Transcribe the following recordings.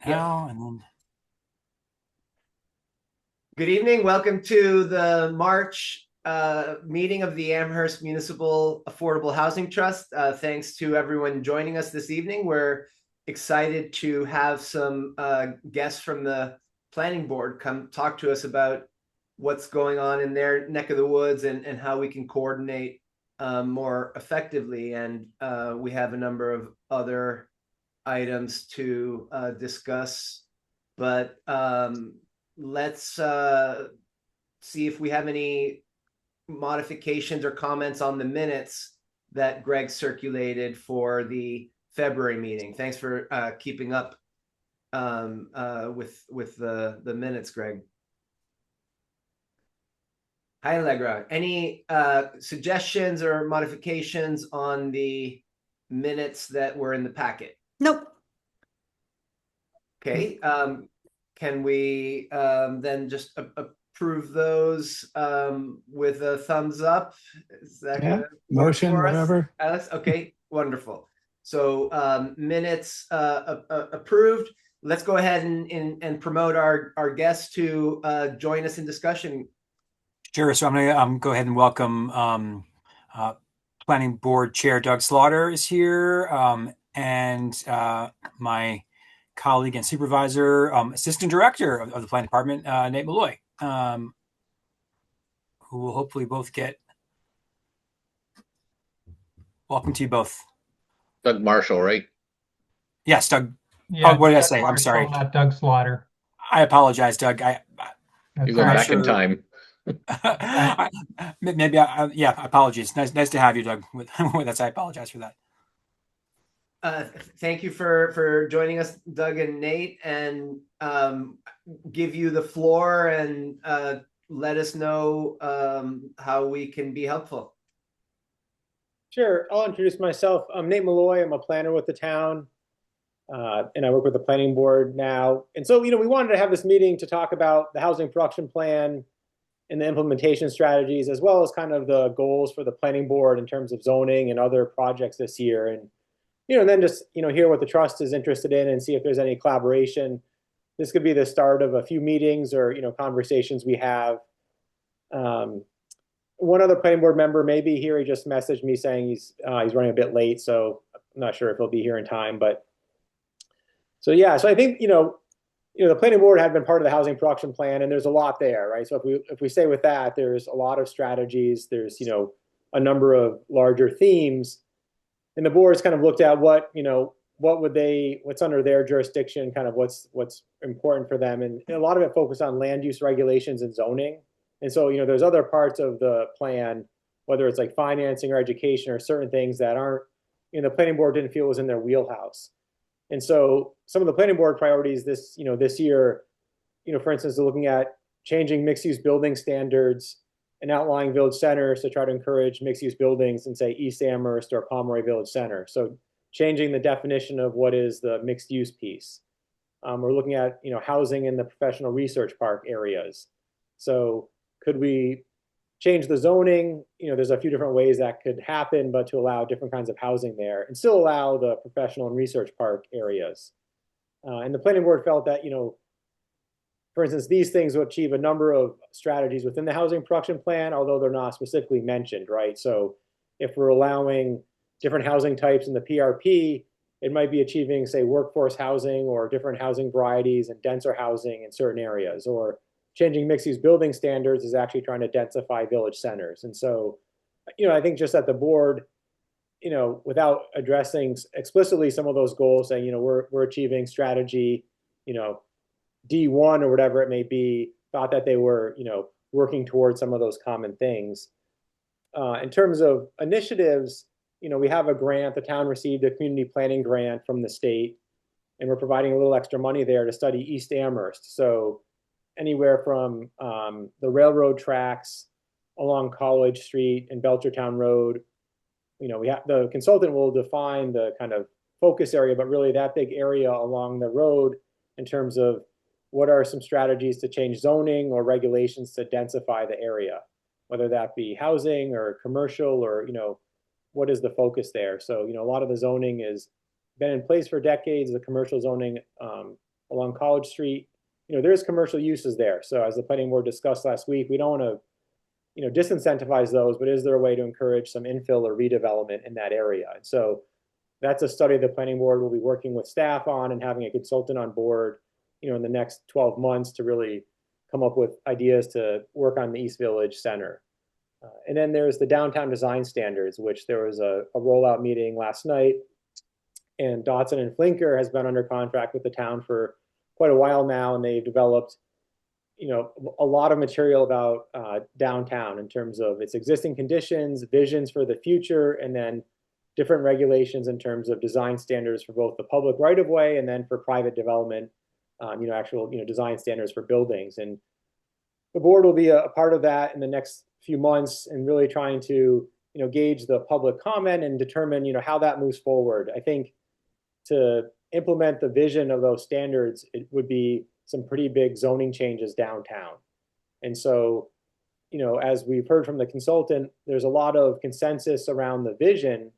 Yep. Now and then. Good evening. Welcome to the March meeting of the Amherst Municipal Affordable Housing Trust. Thanks to everyone joining us this evening. We're excited to have some guests from the planning board come talk to us about what's going on in their neck of the woods and how we can coordinate more effectively. And we have a number of other items to discuss, but let's see if we have any modifications or comments on the minutes that Greg circulated for the February meeting. Thanks for keeping up with the minutes, Greg. Hi, Allegra. Any suggestions or modifications on the minutes that were in the packet? Nope. Okay. Can we then just approve those with a thumbs up? Is that Yeah, gonna work motion, for us, whatever. Alex? Okay, wonderful. So minutes approved. Let's go ahead and promote our guests to join us in discussion. Sure. So I'm going to go ahead and welcome uh, Planning Board Chair Doug Slaughter is here, and my colleague and supervisor, Assistant Director of the Planning Department, Nate Malloy, who will hopefully both get. Welcome to you both. Doug Marshall, right? Yes, Doug. Yeah, Oh, what did I Doug say? I'm Marshall, sorry. not Doug Slaughter. I apologize, Doug. That's You're all going right. back in Sure. time. Maybe, yeah, apologies. Nice to have you, Doug. With that, I apologize for that. Thank you for joining us, Doug and Nate, and give you the floor and let us know how we can be helpful. Sure, I'll introduce myself. I'm Nate Malloy. I'm a planner with the town, and I work with the planning board now. And so, we wanted to have this meeting to talk about the housing production plan and the implementation strategies, as well as kind of the goals for the planning board in terms of zoning and other projects this year. And, then just, hear what the trust is interested in and see if there's any collaboration. This could be the start of a few meetings or, conversations we have. One other planning board member may be here. He just messaged me saying he's running a bit late, so I'm not sure if he'll be here in time. But so yeah, so I think the planning board had been part of the housing production plan, and there's a lot there, right? So if we stay with that, there's a lot of strategies. There's a number of larger themes, and the board's kind of looked at what's under their jurisdiction, kind of what's important for them, and a lot of it focused on land use regulations and zoning. And so, there's other parts of the plan, whether it's like financing or education or certain things that aren't, the planning board didn't feel was in their wheelhouse. And so some of the planning board priorities this year, for instance, are looking at changing mixed-use building standards and outlying village centers to try to encourage mixed-use buildings in, say, East Amherst or Pomeroy Village Center. So changing the definition of what is the mixed-use piece. We're looking at, housing in the professional research park areas. So could we change the zoning? There's a few different ways that could happen, but to allow different kinds of housing there and still allow the professional and research park areas. And the planning board felt that, for instance, these things will achieve a number of strategies within the housing production plan, although they're not specifically mentioned, right? So if we're allowing different housing types in the PRP, it might be achieving, say, workforce housing or different housing varieties and denser housing in certain areas, or changing mixed-use building standards is actually trying to densify village centers. And so, I think just that the board, without addressing explicitly some of those goals, saying, we're achieving strategy, D1 or whatever it may be, thought that they were, working towards some of those common things. In terms of initiatives, we have a grant. The town received a community planning grant from the state, and we're providing a little extra money there to study East Amherst. So anywhere from the railroad tracks along College Street and Belchertown Road. The consultant will define the kind of focus area, but really that big area along the road in terms of what are some strategies to change zoning or regulations to densify the area, whether that be housing or commercial or, what is the focus there? So, a lot of the zoning has been in place for decades, the commercial zoning, a College Street, there's commercial uses there. So as the planning board discussed last week, we don't want to, disincentivize those, but is there a way to encourage some infill or redevelopment in that area? And so that's a study the planning board will be working with staff on and having a consultant on board, in the next 12 months to really come up with ideas to work on the East Village Center. And then there's the downtown design standards, which there was a rollout meeting last night. And Dotson and Flinker has been under contract with the town for quite a while now, and they've developed, a lot of material about downtown in terms of its existing conditions, visions for the future, and then different regulations in terms of design standards for both the public right-of-way and then for private development, actual, design standards for buildings. And the board will be a part of that in the next few months and really trying to, gauge the public comment and determine, how that moves forward. I think to implement the vision of those standards, it would be some pretty big zoning changes downtown. And so, as we've heard from the consultant, there's a lot of consensus around the vision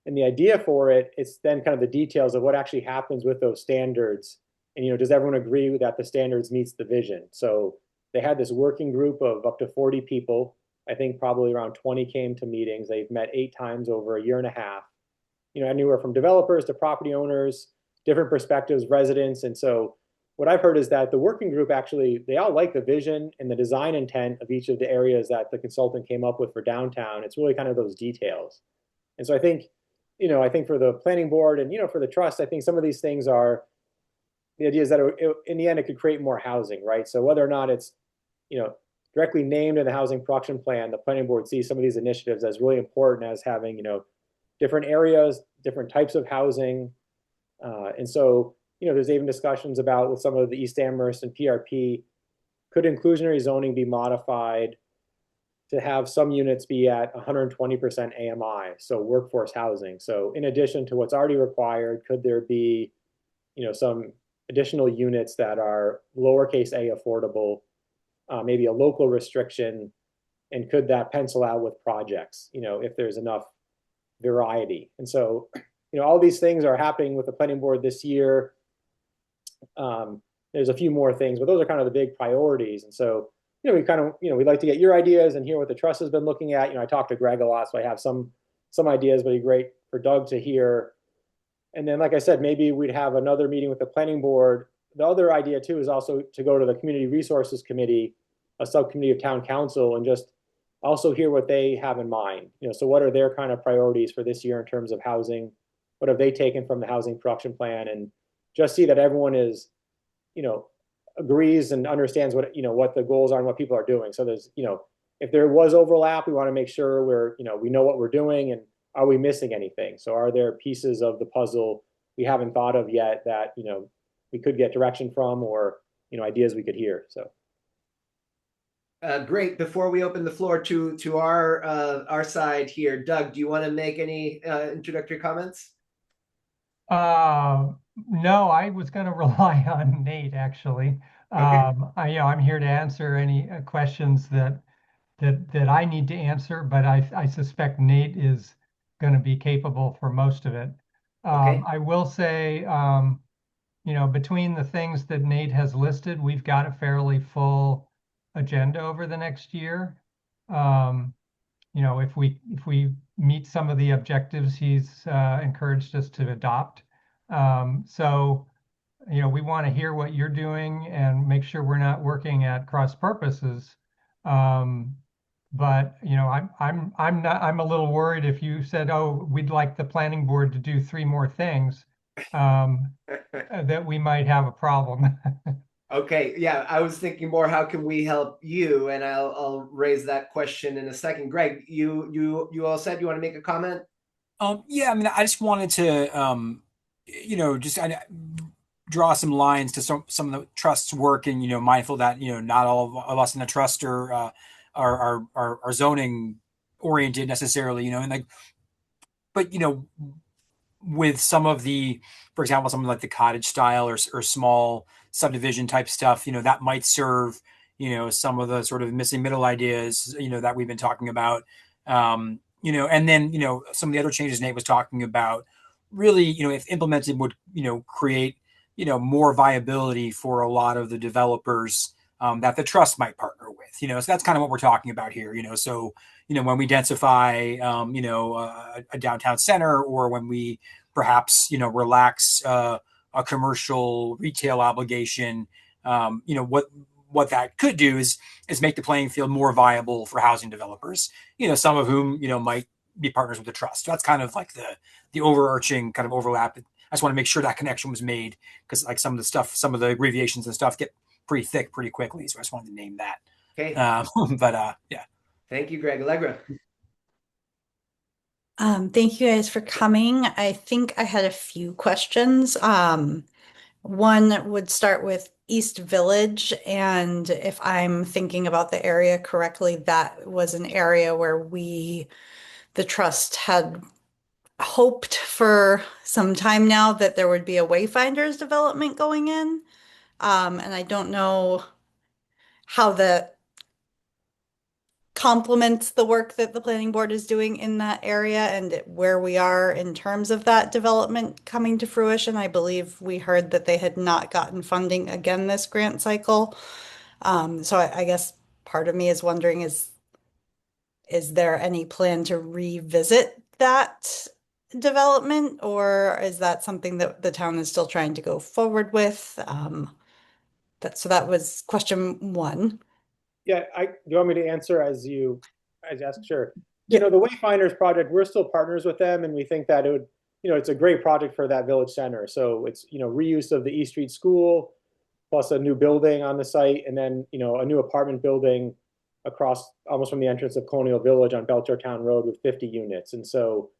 and the idea for it. It's then kind of the details of what actually happens with those standards. And, does everyone agree that the standards meets the vision? So they had this working group of up to 40 people. I think probably around 20 came to meetings. They've met 8 times over a year and a half, anywhere from developers to property owners, different perspectives, residents. And so what I've heard is that the working group actually, they all like the vision and the design intent of each of the areas that the consultant came up with for downtown. It's really kind of those details. And so I think for the planning board and, for the trust, I think some of these things are, the idea is that in the end, it could create more housing, right? So whether or not it's, directly named in the housing production plan, the planning board sees some of these initiatives as really important as having, different areas, different types of housing. And so, there's even discussions about with some of the East Amherst and PRP, could inclusionary zoning be modified to have some units be at 120% AMI, so workforce housing. So in addition to what's already required, could there be, some additional units that are lowercase a affordable, maybe a local restriction, and could that pencil out with projects, if there's enough variety? And so, all these things are happening with the planning board this year. There's a few more things, but those are kind of the big priorities. And so, we'd like to get your ideas and hear what the trust has been looking at. I talked to Greg a lot, so I have some ideas, but it'd be great for Doug to hear. And then, like I said, maybe we'd have another meeting with the planning board. The other idea too is also to go to the Community Resources Committee, a subcommittee of town council, and just also hear what they have in mind. So what are their kind of priorities for this year in terms of housing? What have they taken from the housing production plan? And just see that everyone is, agrees and understands what, what the goals are and what people are doing. So there's, if there was overlap, we want to make sure we know what we're doing and are we missing anything? So are there pieces of the puzzle we haven't thought of yet that, we could get direction from, or, ideas we could hear? So. Great. Before we open the floor to our side here, Doug, do you want to make any introductory comments? No, I was going to rely on Nate actually. Okay. I'm here to answer any questions that I need to answer, but I suspect Nate is going to be capable for most of it. Okay. I will say, between the things that Nate has listed, we've got a fairly full agenda over the next year. If we meet some of the objectives he's encouraged us to adopt. So, we want to hear what you're doing and make sure we're not working at cross purposes. But I'm a little worried if you said, oh, we'd like the planning board to do 3 more things, that we might have a problem. Okay, yeah, I was thinking more, how can we help you? And I'll raise that question in a second. Greg, you all said you want to make a comment? Yeah, I mean, I just wanted to, draw some lines to some of the trust's work, and mindful that not all of us in the trust are zoning oriented necessarily, and but with some of the, for example, something like the cottage style or small subdivision type stuff, that might serve, some of the sort of missing middle ideas, that we've been talking about, and then, some of the other changes Nate was talking about really, if implemented would, create more viability for a lot of the developers that the trust might partner with. So that's kind of what we're talking about here. So when we densify, a downtown center, or when we perhaps relax a commercial retail obligation, what that could do is make the playing field more viable for housing developers. Some of whom might be partners with the trust. So that's kind of like the overarching kind of overlap. I just want to make sure that connection was made, because like some of the abbreviations and stuff get pretty thick pretty quickly. So I just wanted to name that. Okay. Yeah. Thank you, Greg. Allegra. Thank you guys for coming. I think I had a few questions. One would start with East Village, and if I'm thinking about the area correctly, that was an area where the trust had hoped for some time now that there would be a Wayfinders development going in. And I don't know how that complements the work that the planning board is doing in that area and where we are in terms of that development coming to fruition. I believe we heard that they had not gotten funding again this grant cycle. So I guess part of me is wondering, is there any plan to revisit that development, or is that something that the town is still trying to go forward with? So that was question one. Yeah, do you want me to answer as you ask? Sure. Yeah. The Wayfinders project, we're still partners with them, and we think that it would, it's a great project for that village center. So it's, reuse of the East Street School, plus a new building on the site, and then, a new apartment building across almost from the entrance of Colonial Village on Belchertown Road with 50 units. And so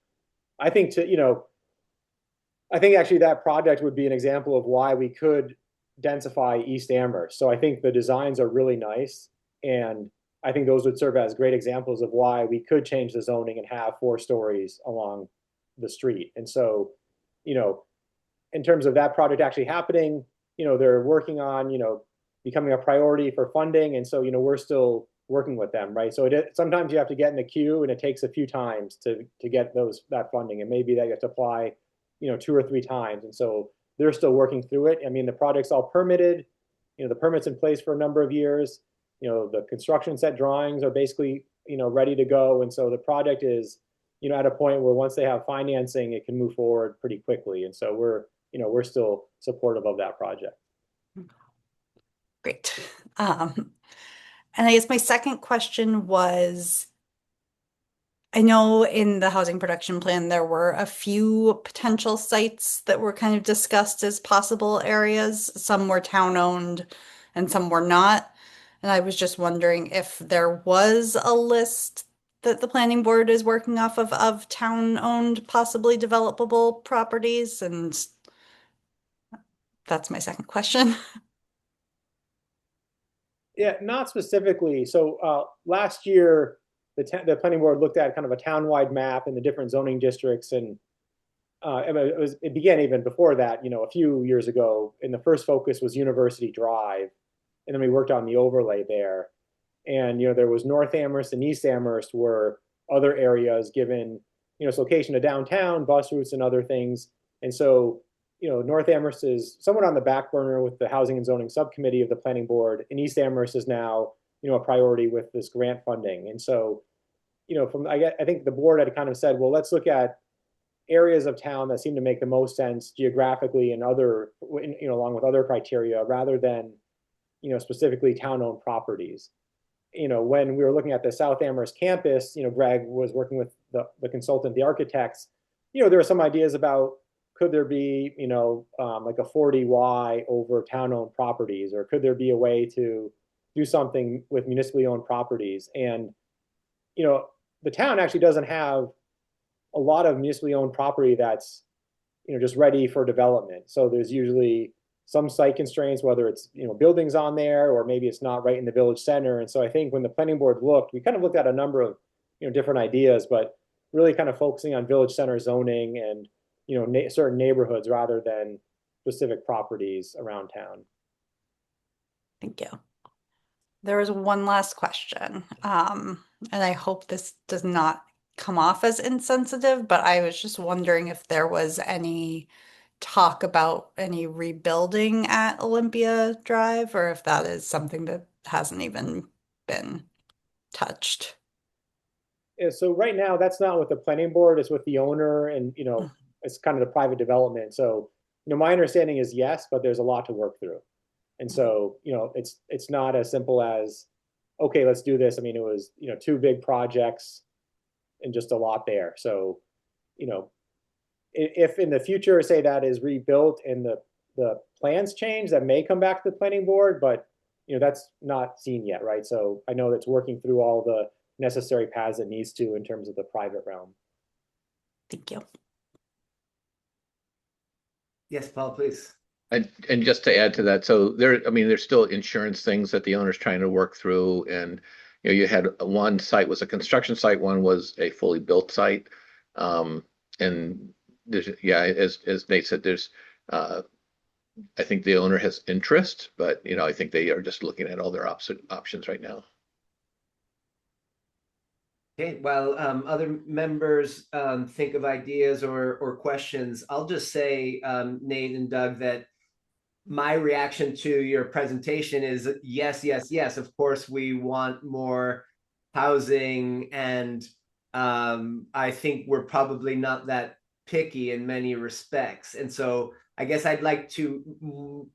I think I think actually that project would be an example of why we could densify East Amherst. So I think the designs are really nice. And I think those would serve as great examples of why we could change the zoning and have 4 stories along the street. And so, in terms of that project actually happening, they're working on, becoming a priority for funding. And so, we're still working with them, right? So sometimes you have to get in the queue, and it takes a few times to get that funding. And maybe that you have to apply, 2 or 3 times. And so they're still working through it. I mean, the project's all permitted, the permit's in place for a number of years. The construction set drawings are basically, ready to go. And so the project is, at a point where once they have financing, it can move forward pretty quickly. And so we're still supportive of that project. Great. And I guess my second question was, I know in the housing production plan, there were a few potential sites that were kind of discussed as possible areas. Some were town-owned and some were not. And I was just wondering if there was a list that the planning board is working off of town-owned, possibly developable properties. And that's my second question. Yeah, not specifically. So last year, the planning board looked at kind of a town-wide map and the different zoning districts, and it began even before that. A few years ago, and the first focus was University Drive, and then we worked on the overlay there. And there was North Amherst and East Amherst were other areas given its location to downtown, bus routes, and other things. And so North Amherst is somewhat on the back burner with the Housing and Zoning Subcommittee of the Planning Board, and East Amherst is now, a priority with this grant funding. And so, I think the board had kind of said, well, let's look at areas of town that seem to make the most sense geographically and along with other criteria, rather than, specifically town-owned properties. When we were looking at the South Amherst campus, Greg was working with the consultant, the architects. There were some ideas about, could there be, like a 40Y over town-owned properties, or could there be a way to do something with municipally owned properties? And, the town actually doesn't have a lot of municipally owned property that's, just ready for development. So there's usually some site constraints, whether it's, buildings on there, or maybe it's not right in the village center. And so I think when the planning board looked, we kind of looked at a number of, different ideas, but really kind of focusing on village center zoning and, certain neighborhoods rather than specific properties around town. Thank you. There was one last question, and I hope this does not come off as insensitive, but I was just wondering if there was any talk about any rebuilding at Olympia Drive, or if that is something that hasn't even been touched. Yeah, so right now, that's not with the planning board, it's with the owner and, it's kind of the private development. So, my understanding is yes, but there's a lot to work through. And so, it's not as simple as, okay, let's do this. I mean, it was, two big projects and just a lot there. So, if in the future, say that is rebuilt and the plans change, that may come back to the planning board, but that's not seen yet, right? So I know that's working through all the necessary paths it needs to in terms of the private realm. Thank you. Yes, Paul, please. And just to add to that, so there's still insurance things that the owner's trying to work through. And, you had one site was a construction site, one was a fully built site. And there's, as Nate said, there's, I think the owner has interest, but, I think they are just looking at all their options right now. Okay, while other members think of ideas or questions, I'll just say, Nate and Doug, that my reaction to your presentation is yes, yes, yes. Of course, we want more housing, and I think we're probably not that picky in many respects. And so I guess I'd like to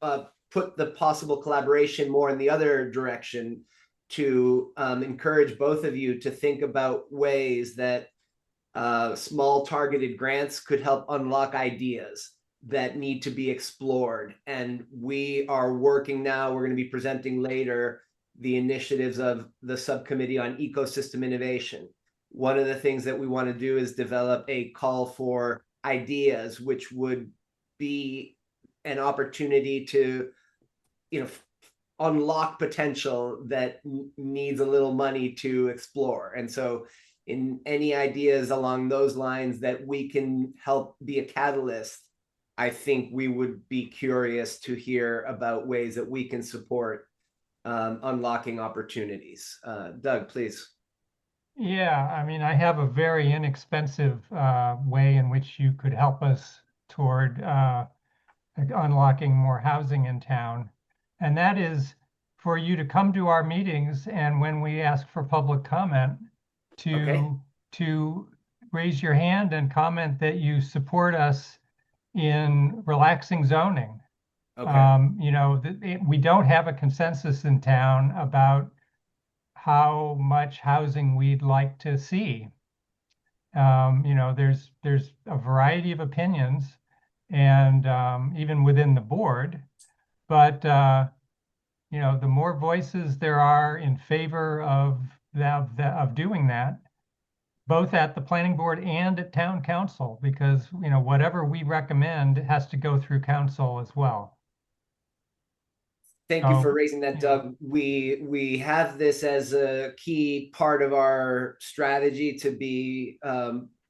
put the possible collaboration more in the other direction, to encourage both of you to think about ways that small targeted grants could help unlock ideas that need to be explored. And we are working now, we're going to be presenting later the initiatives of the subcommittee on ecosystem innovation. One of the things that we want to do is develop a call for ideas, which would be an opportunity to, unlock potential that needs a little money to explore. And so in any ideas along those lines that we can help be a catalyst, I think we would be curious to hear about ways that we can support unlocking opportunities. Doug, please. Yeah, I mean, I have a very inexpensive way in which you could help us toward unlocking more housing in town. And that is for you to come to our meetings, and when we ask for public comment, to raise your hand and comment that you support us in relaxing zoning. Okay. We don't have a consensus in town about how much housing we'd like to see. There's a variety of opinions, and even within the board, but the more voices there are in favor of doing that, both at the planning board and at town council, because whatever we recommend has to go through council as well. Thank you for raising that, Doug. We have this as a key part of our strategy to be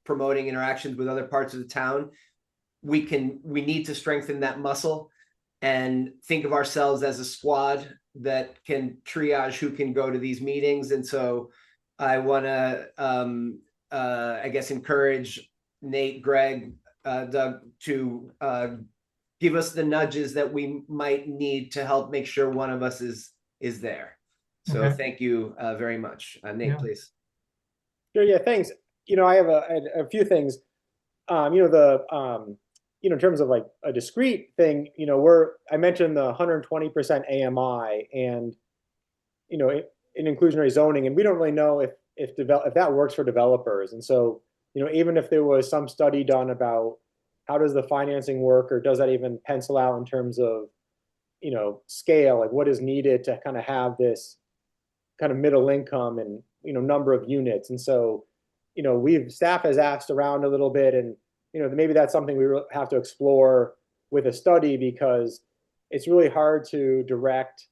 promoting interactions with other parts of the town. We need to strengthen that muscle and think of ourselves as a squad that can triage who can go to these meetings. And so I want to, I guess, encourage Nate, Greg, Doug to give us the nudges that we might need to help make sure one of us is there. So Okay. Thank you very much. Nate, Yeah. please. Sure, yeah, thanks. I have a few things. In terms of like a discrete thing, I mentioned the 120% AMI and, in inclusionary zoning, and we don't really know if that works for developers. And so, even if there was some study done about how does the financing work, or does that even pencil out in terms of, scale, like what is needed to kind of have this kind of middle income and, number of units. And so, staff has asked around a little bit, and maybe that's something we have to explore with a study, because it's really hard to direct,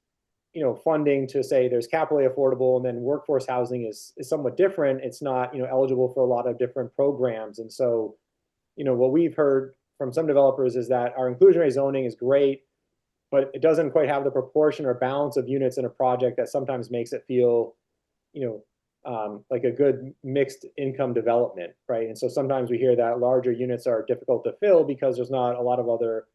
funding to say there's capitally affordable, and then workforce housing is somewhat different. It's not, eligible for a lot of different programs. And so, what we've heard from some developers is that our inclusionary zoning is great, but it doesn't quite have the proportion or balance of units in a project that sometimes makes it feel, like a good mixed income development, right? And so sometimes we hear that larger units are difficult to fill because there's not a lot of other,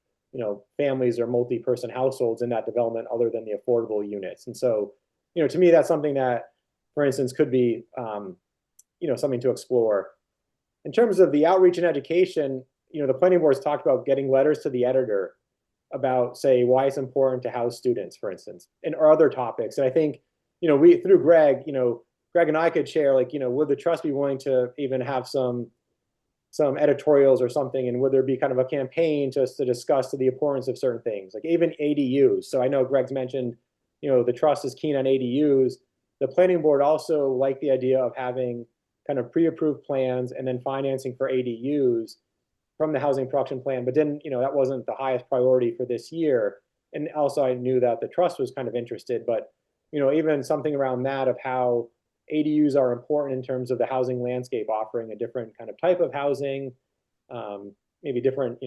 families or multi-person households in that development other than the affordable units. And so, to me, that's something that, for instance, could be, something to explore. In terms of the outreach and education, the planning board's talked about getting letters to the editor about, say, why it's important to house students, for instance, or other topics. And I think, we, through Greg, Greg and I could share, like, would the trust be willing to even have some editorials or something, and would there be kind of a campaign just to discuss the importance of certain things, like even ADUs? So I know Greg's mentioned, the trust is keen on ADUs. The planning board also liked the idea of having kind of pre-approved plans and then financing for ADUs from the housing production plan, but then, that wasn't the highest priority for this year. And also I knew that the trust was kind of interested, but, even something around that of how ADUs are important in terms of the housing landscape, offering a different kind of type of housing, maybe different,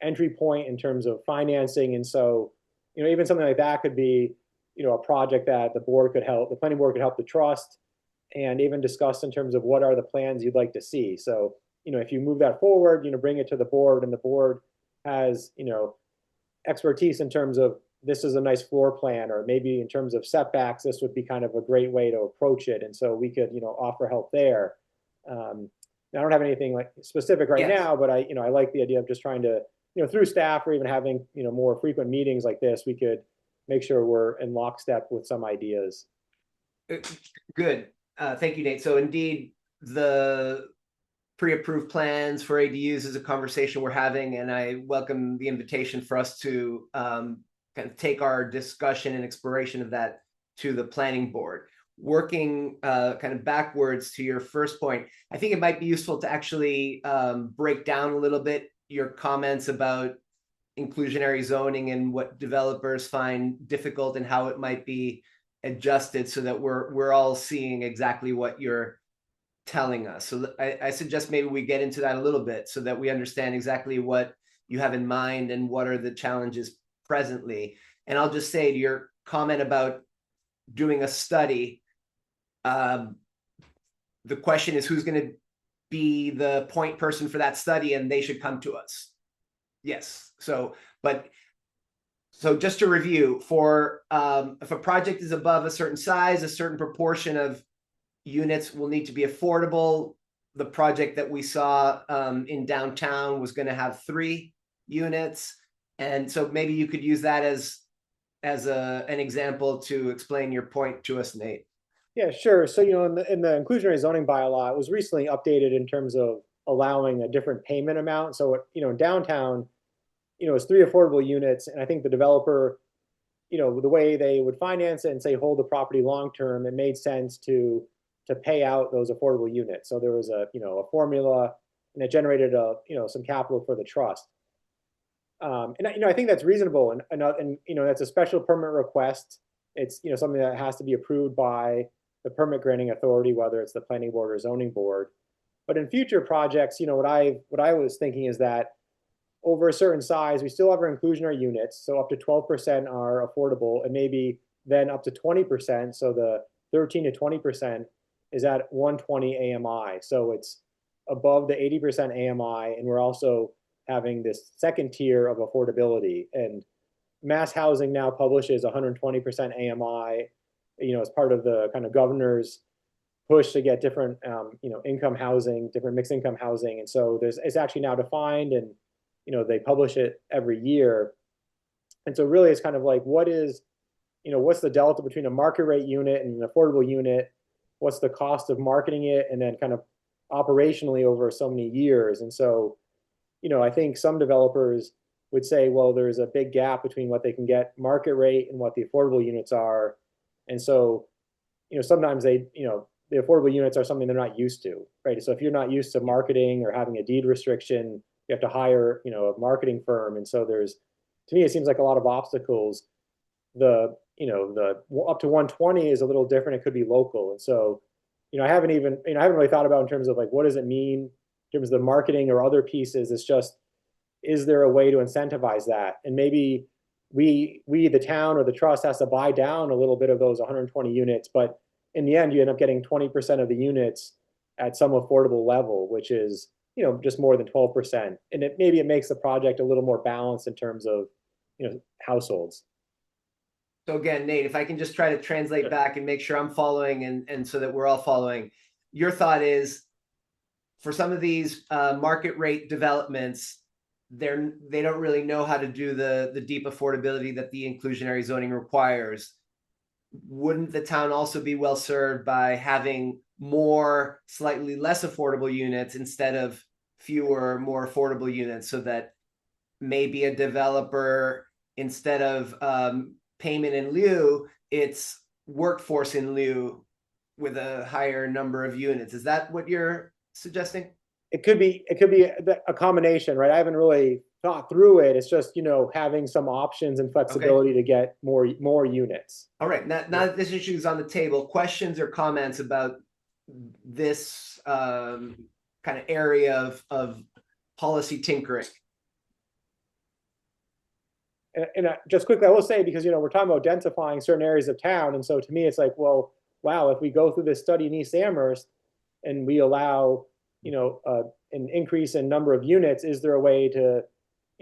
entry point in terms of financing. And so, even something like that could be, a project that the planning board could help the trust, and even discuss in terms of what are the plans you'd like to see. So, if you move that forward, bring it to the board, and the board has, expertise in terms of this is a nice floor plan, or maybe in terms of setbacks, this would be kind of a great way to approach it. And so we could, offer help there. I don't have anything like specific right now, but I like the idea of just trying to, through staff or even having, more frequent meetings like this, we could make sure we're in lockstep with some ideas. Good. Thank you, Nate. So indeed, the pre-approved plans for ADUs is a conversation we're having, and I welcome the invitation for us to kind of take our discussion and exploration of that to the planning board. Working kind of backwards to your first point, I think it might be useful to actually break down a little bit your comments about inclusionary zoning and what developers find difficult and how it might be adjusted so that we're all seeing exactly what you're telling us. So I suggest maybe we get into that a little bit so that we understand exactly what you have in mind and what are the challenges presently. And I'll just say to your comment about doing a study, the question is who's going to be the point person for that study, and they should come to us. Yes. So just to review, for if a project is above a certain size, a certain proportion of units will need to be affordable. The project that we saw in downtown was going to have 3 units. And so maybe you could use that as an example to explain your point to us, Nate. Yeah, sure. So, in the inclusionary zoning bylaw, it was recently updated in terms of allowing a different payment amount. So, in downtown, it's 3 affordable units. And I think the developer, the way they would finance it and say hold the property long-term, it made sense to pay out those affordable units. So there was a formula, and it generated some capital for the trust. And I think that's reasonable, and that's a special permit request. It's something that has to be approved by the permit granting authority, whether it's the planning board or zoning board. But in future projects, what I was thinking is that over a certain size, we still have our inclusionary units, so up to 12% are affordable, and maybe then up to 20%. So the 13 to 20% is at 120 AMI. So it's above the 80% AMI, and we're also having this second tier of affordability. And Mass Housing now publishes 120% AMI, as part of the kind of governor's push to get different, income housing, different mixed income housing. And so it's actually now defined, and, they publish it every year. And so really it's kind of like, what's the delta between a market rate unit and an affordable unit? What's the cost of marketing it? And then kind of operationally over so many years. And so, I think some developers would say, well, there's a big gap between what they can get market rate and what the affordable units are. And so, sometimes the affordable units are something they're not used to, right? So if you're not used to marketing or having a deed restriction, you have to hire, a marketing firm. And so to me, it seems like a lot of obstacles. The up to 120 is a little different. It could be local. And so, I haven't really thought about in terms of like, what does it mean in terms of the marketing or other pieces? It's just, is there a way to incentivize that? And maybe we, the town or the trust, has to buy down a little bit of those 120 units, but in the end, you end up getting 20% of the units at some affordable level, which is, just more than 12%. And maybe it makes the project a little more balanced in terms of, households. So again, Nate, if I can just try to translate back and make sure I'm following and so that we're all following, your thought is for some of these market rate developments, they don't really know how to do the deep affordability that the inclusionary zoning requires. Wouldn't the town also be well served by having more slightly less affordable units instead of fewer, more affordable units, so that maybe a developer, instead of payment in lieu, it's workforce in lieu with a higher number of units? Is that what you're suggesting? It could be a combination, right? I haven't really thought through it. It's just, having some options and flexibility to get more units. All right. Now that this issue is on the table, questions or comments about this kind of area of policy tinkering? And just quickly, I will say, because, we're talking about densifying certain areas of town. And so to me, it's like, well, wow, if we go through this study in East Amherst and we allow, an increase in number of units, is there a way to,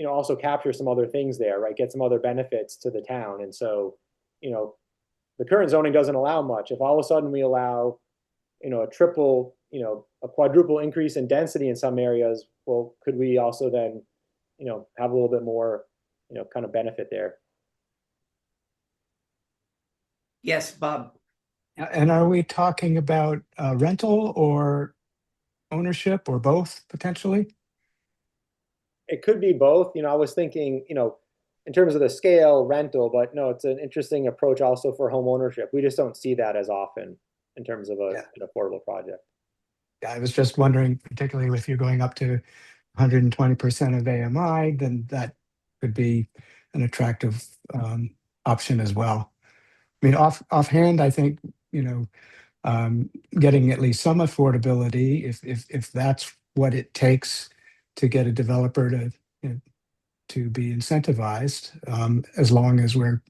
also capture some other things there, right? Get some other benefits to the town. And so, the current zoning doesn't allow much. If all of a sudden we allow, a triple, a quadruple increase in density in some areas, well, could we also then, have a little bit more, kind of benefit there? Yes, Bob. And are we talking about rental or ownership or both potentially? It could be both. I was thinking, in terms of the scale, rental, but no, it's an interesting approach also for home ownership. We just don't see that as often in terms of an affordable project. Yeah, I was just wondering, particularly if you're going up to 120% of AMI, then that could be an attractive option as well. I mean, offhand, I think, getting at least some affordability, if that's what it takes to get a developer to be incentivized, as long as we're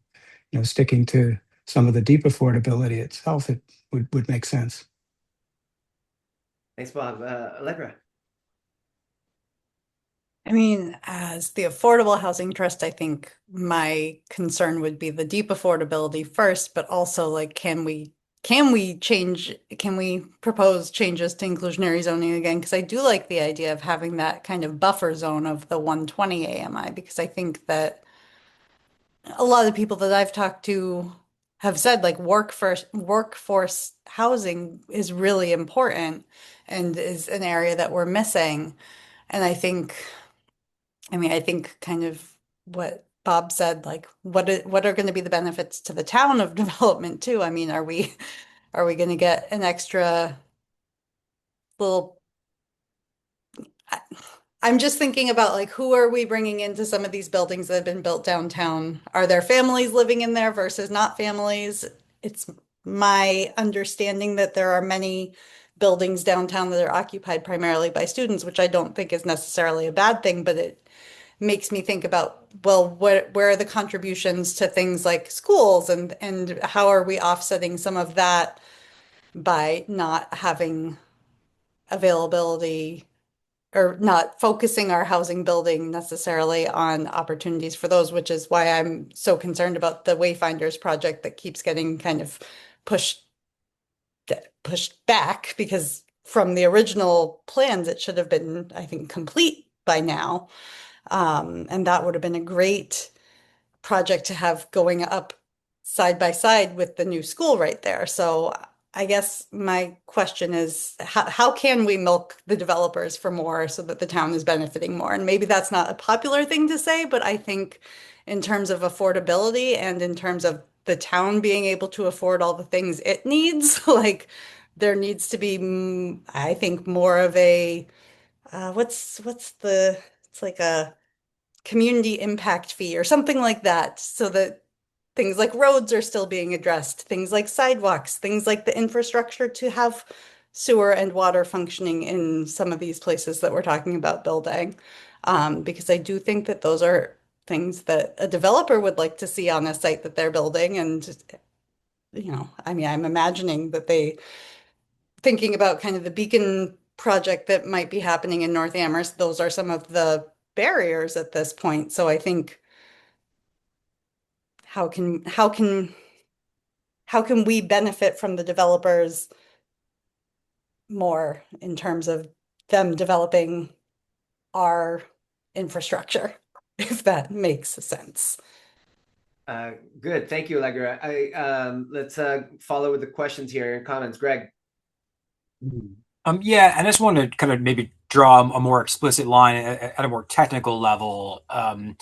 sticking to some of the deep affordability itself, it would make sense. Thanks, Bob. Allegra. I mean, as the Affordable Housing Trust, I think my concern would be the deep affordability first, but also like, can we propose changes to inclusionary zoning again? Because I do like the idea of having that kind of buffer zone of the 120 AMI, because I think that a lot of the people that I've talked to have said like workforce housing is really important and is an area that we're missing. And I think kind of what Bob said, like what are going to be the benefits to the town of development too? I mean, are we going to get an extra little? I'm just thinking about like, who are we bringing into some of these buildings that have been built downtown? Are there families living in there versus not families? It's my understanding that there are many buildings downtown that are occupied primarily by students, which I don't think is necessarily a bad thing, but it makes me think about, well, where are the contributions to things like schools, and how are we offsetting some of that by not having availability or not focusing our housing building necessarily on opportunities for those, which is why I'm so concerned about the Wayfinders project that keeps getting kind of pushed back, because from the original plans, it should have been, I think, complete by now. And that would have been a great project to have going up side by side with the new school right there. So I guess my question is, how can we milk the developers for more so that the town is benefiting more? And maybe that's not a popular thing to say, but I think in terms of affordability and in terms of the town being able to afford all the things it needs, like there needs to be, I think, more of a, it's like a community impact fee or something like that, so that things like roads are still being addressed, things like sidewalks, things like the infrastructure to have sewer and water functioning in some of these places that we're talking about building. Because I do think that those are things that a developer would like to see on a site that they're building. And I mean, I'm imagining that thinking about kind of the beacon project that might be happening in North Amherst, those are some of the barriers at this point. So I think how can we benefit from the developers more in terms of them developing our infrastructure, if that makes sense. Good. Thank you, Allegra. Let's follow with the questions here and comments. Greg. Yeah, and I just wanted to kind of maybe draw a more explicit line at a more technical level, kind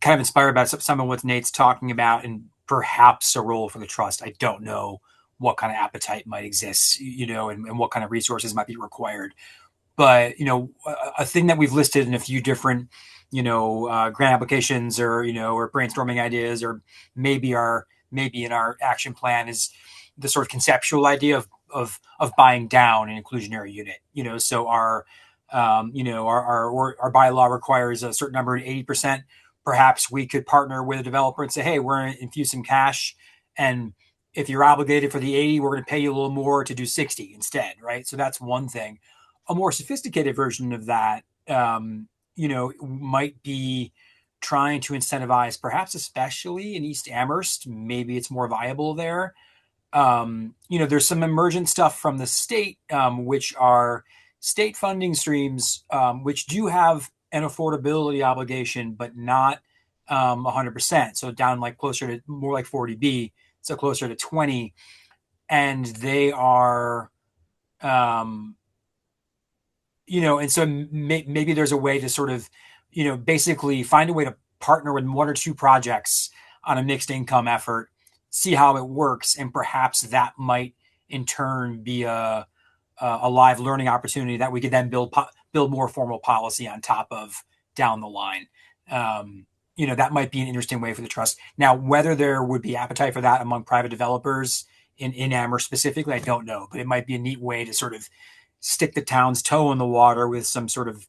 of inspired by some of what Nate's talking about, and perhaps a role for the trust. I don't know what kind of appetite might exist, and what kind of resources might be required. But a thing that we've listed in a few different, grant applications, or or brainstorming ideas, or maybe in our action plan, is the sort of conceptual idea of buying down an inclusionary unit. So our bylaw requires a certain number, 80%. Perhaps we could partner with a developer and say, hey, we're going to infuse some cash, and if you're obligated for the 80, we're going to pay you a little more to do 60 instead, right? So that's one thing. A more sophisticated version of that, might be trying to incentivize, perhaps especially in East Amherst, maybe it's more viable there. There's some emergent stuff from the state, which are state funding streams, which do have an affordability obligation, but not 100%. So down like closer to more like 40B, so closer to 20. And they are, and so maybe there's a way to sort of, basically find a way to partner with one or two projects on a mixed income effort, see how it works, and perhaps that might in turn be a live learning opportunity that we could then build more formal policy on top of down the line. That might be an interesting way for the trust. Now, whether there would be appetite for that among private developers in Amherst specifically, I don't know, but it might be a neat way to sort of stick the town's toe in the water with some sort of,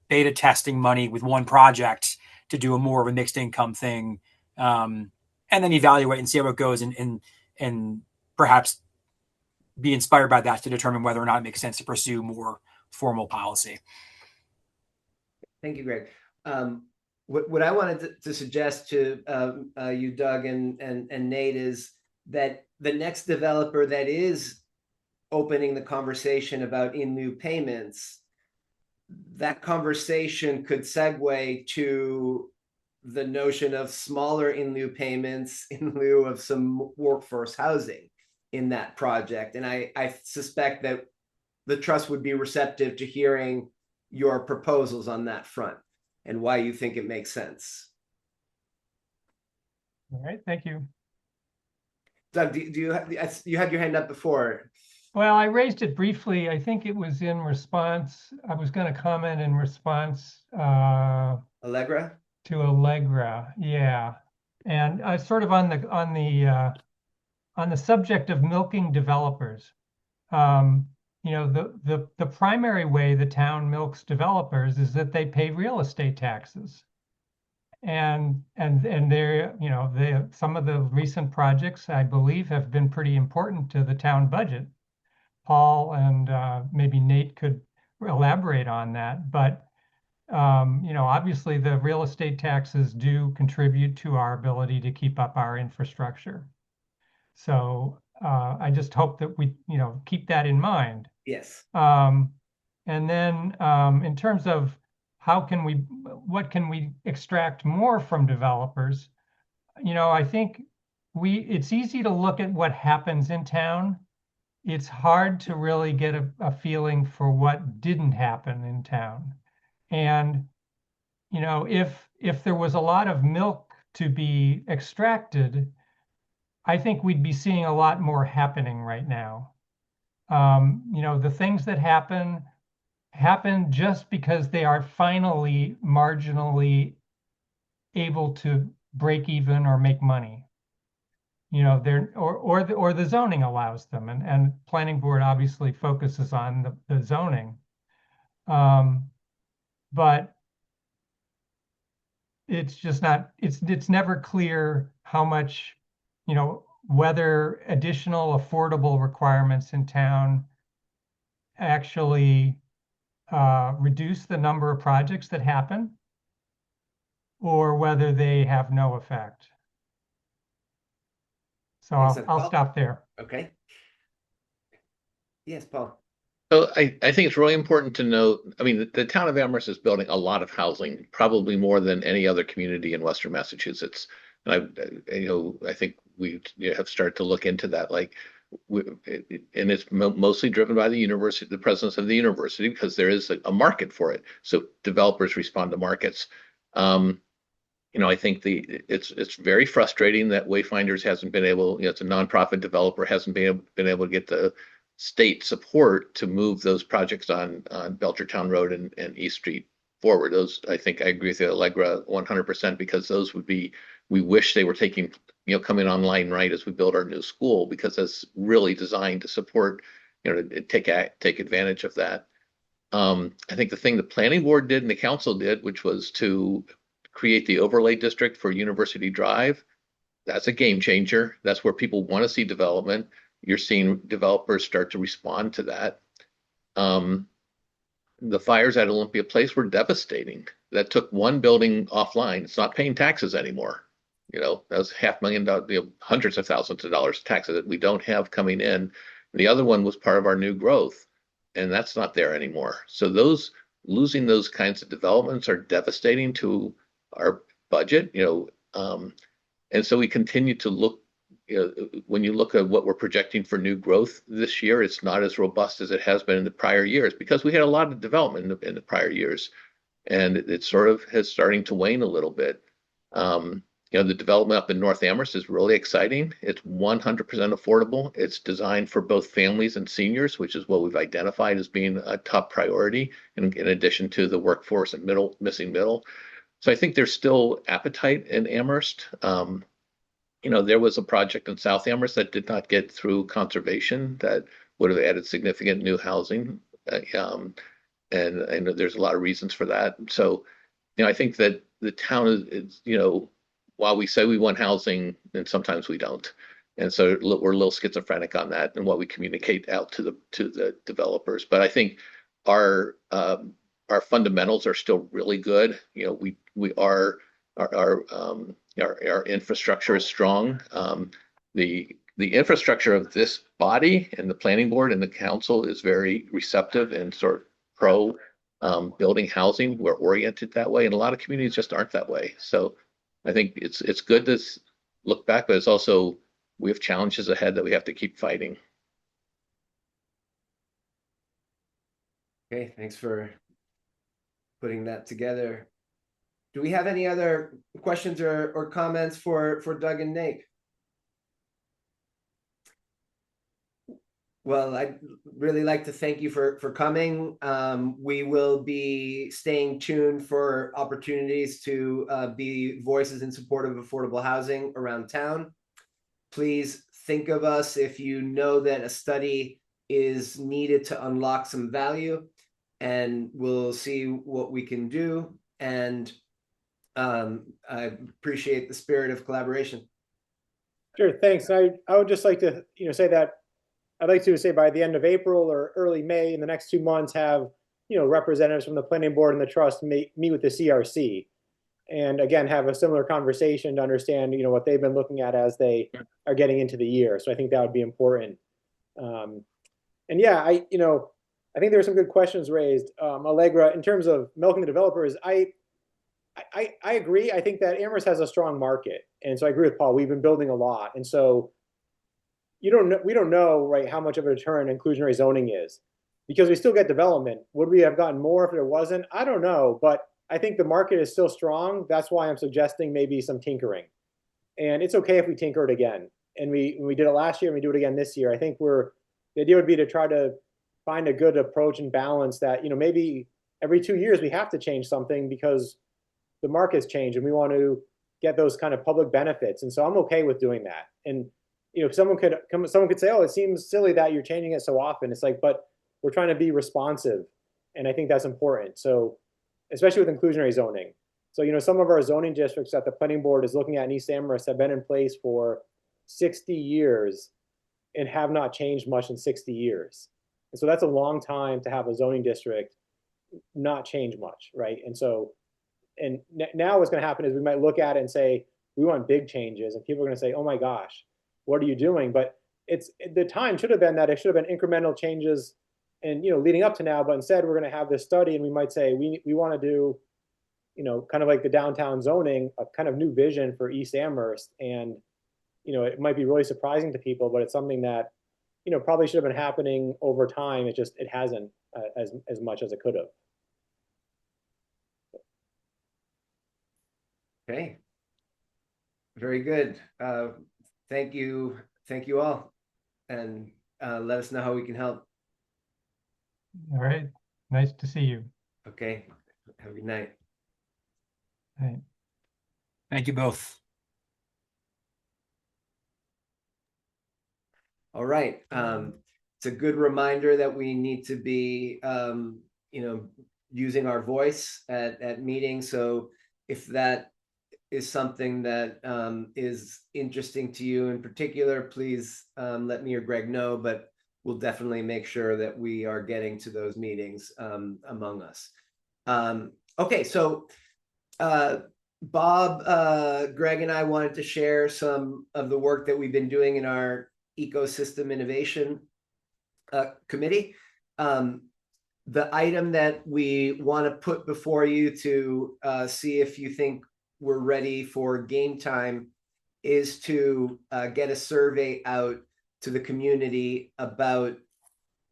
beta testing money with one project to do a more of a mixed income thing, and then evaluate and see how it goes, and perhaps be inspired by that to determine whether or not it makes sense to pursue more formal policy. Thank you, Greg. What I wanted to suggest to you, Doug, and Nate, is that the next developer that is opening the conversation about in lieu payments, that conversation could segue to the notion of smaller in lieu payments in lieu of some workforce housing in that project. And I suspect that the trust would be receptive to hearing your proposals on that front and why you think it makes sense. All right, thank you. Doug, do you had your hand up before? Well, I raised it briefly. I think it was in response. I was going to comment in response Allegra? to Allegra, yeah, and sort of on the subject of milking developers. The primary way the town milks developers is that they pay real estate taxes. And they're, some of the recent projects, I believe, have been pretty important to the town budget. Paul and maybe Nate could elaborate on that, but obviously the real estate taxes do contribute to our ability to keep up our infrastructure. So I just hope that we, keep that in mind. Yes. And then in terms of what can we extract more from developers? I think it's easy to look at what happens in town. It's hard to really get a feeling for what didn't happen in town. And, if there was a lot of milk to be extracted, I think we'd be seeing a lot more happening right now. The things that happen just because they are finally marginally able to break even or make money. They're or the zoning allows them, and planning board obviously focuses on the zoning. But it's just not, it's never clear how much, you know, whether additional affordable requirements in town actually reduce the number of projects that happen, or whether they have no effect. So Makes sense. I'll Paul? stop there. Okay. Yes, Paul. So I think it's really important to note, I mean, the town of Amherst is building a lot of housing, probably more than any other community in Western Massachusetts. And I think we have started to look into that, like, and it's mostly driven by the university, the presence of the university, because there is a market for it. So developers respond to markets. I think it's very frustrating that Wayfinders hasn't been able, it's a nonprofit developer, hasn't been able to get the state support to move those projects on Belchertown Road and East Street forward. Those, I think I agree with you, Allegra, 100%, because those would be, we wish they were coming online right as we build our new school, because that's really designed to support, to take advantage of that. I think the thing the planning board did and the council did, which was to create the overlay district for University Drive, that's a game changer. That's where people want to see development. You're seeing developers start to respond to that. The fires at Olympia Place were devastating. That took one building offline. It's not paying taxes anymore. That was $500,000, hundreds of thousands of dollars taxes that we don't have coming in. The other one was part of our new growth, and that's not there anymore. So losing those kinds of developments are devastating to our budget, and so we continue to look. When you look at what we're projecting for new growth this year, it's not as robust as it has been in the prior years, because we had a lot of development in the prior years, and it sort of has starting to wane a little bit. The development up in North Amherst is really exciting. It's 100% affordable. It's designed for both families and seniors, which is what we've identified as being a top priority, in addition to the workforce and missing middle. So I think there's still appetite in Amherst. There was a project in South Amherst that did not get through conservation that would have added significant new housing. And I know there's a lot of reasons for that. So, I think that the town is, while we say we want housing, and sometimes we don't. And so we're a little schizophrenic on that and what we communicate out to the developers. But I think our fundamentals are still really good. Our infrastructure is strong. The infrastructure of this body and the planning board and the council is very receptive and sort of pro building housing. We're oriented that way, and a lot of communities just aren't that way. So I think it's good to look back, but it's also, we have challenges ahead that we have to keep fighting. Okay, thanks for putting that together. Do we have any other questions or comments for Doug and Nate? Well, I'd really like to thank you for coming. We will be staying tuned for opportunities to be voices in support of affordable housing around town. Please think of us if you know that a study is needed to unlock some value, and we'll see what we can do. And I appreciate the spirit of collaboration. Sure, thanks. I would just like to say that I'd like to say by the end of April or early May, in the next 2 months, have representatives from the planning board and the trust meet with the CRC, and again have a similar conversation to understand what they've been looking at as they are getting into the year. So I think that would be important. And yeah, I think there were some good questions raised. Allegra, in terms of milking the developers, I agree. I think that Amherst has a strong market, and so I agree with Paul. We've been building a lot, and so we don't know, right, how much of a return inclusionary zoning is, because we still get development. Would we have gotten more if there wasn't? I don't know, but I think the market is still strong. That's why I'm suggesting maybe some tinkering, and it's okay if we tinker it again. And we did it last year, and we do it again this year. I think the idea would be to try to find a good approach and balance that. Maybe every 2 years we have to change something because the market's changed, and we want to get those kind of public benefits. And so I'm okay with doing that. And someone could say, "Oh, it seems silly that you're changing it so often." It's like, but we're trying to be responsive, and I think that's important. So, especially with inclusionary zoning. So, some of our zoning districts that the planning board is looking at in East Amherst have been in place for 60 years and have not changed much in 60 years. And so that's a long time to have a zoning district not change much, right? And so, and now what's going to happen is we might look at it and say, we want big changes, and people are going to say, oh my gosh, what are you doing? But it's, the time should have been that it should have been incremental changes and, you know, leading up to now, but instead we're going to have this study and we might say, we want to do, you know, kind of like the downtown zoning, a kind of new vision for East Amherst. And, you know, it might be really surprising to people, but it's something that, you know, probably should have been happening over time. It just, it hasn't as much as it could have. Okay. Very good. Thank you. Thank you all. And let us know how we can help. All right. Nice to see you. Okay. Have a good night. All right. Thank you both. All right. It's a good reminder that we need to be, you know, using our voice at meetings. So if that is something that is interesting to you in particular, please let me or Greg know, but we'll definitely make sure that we are getting to those meetings among us. Okay, so Bob, Greg and I wanted to share some of the work that we've been doing in our ecosystem innovation committee. The item that we want to put before you to see if you think we're ready for game time is to get a survey out to the community about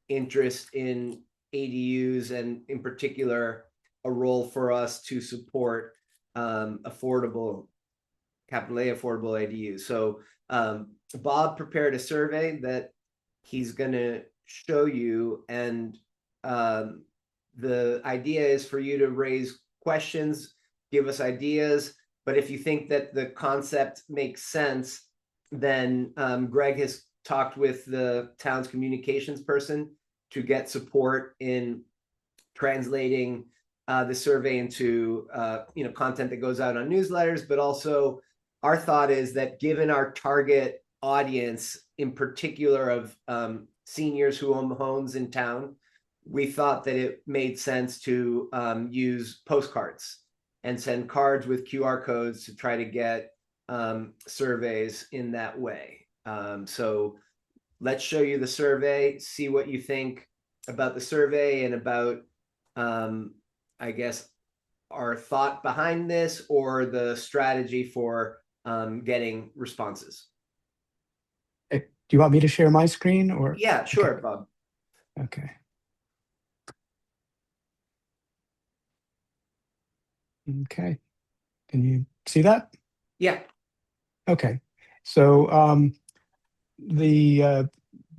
interest in ADUs, and in particular, a role for us to support affordable, capital A affordable ADUs. So Bob prepared a survey that he's going to show you, and the idea is for you to raise questions, give us ideas, but if you think that the concept makes sense, then Greg has talked with the town's communications person to get support in translating the survey into you know, content that goes out on newsletters. But also our thought is that given our target audience, in particular of seniors who own homes in town, we thought that it made sense to use postcards and send cards with QR codes to try to get surveys in that way. So let's show you the survey, see what you think about the survey and about, I guess, our thought behind this or the strategy for getting responses. Do you want me to share my screen or? Yeah, sure, Okay. Bob. Okay. Okay. Can you see that? Yeah. Okay. So the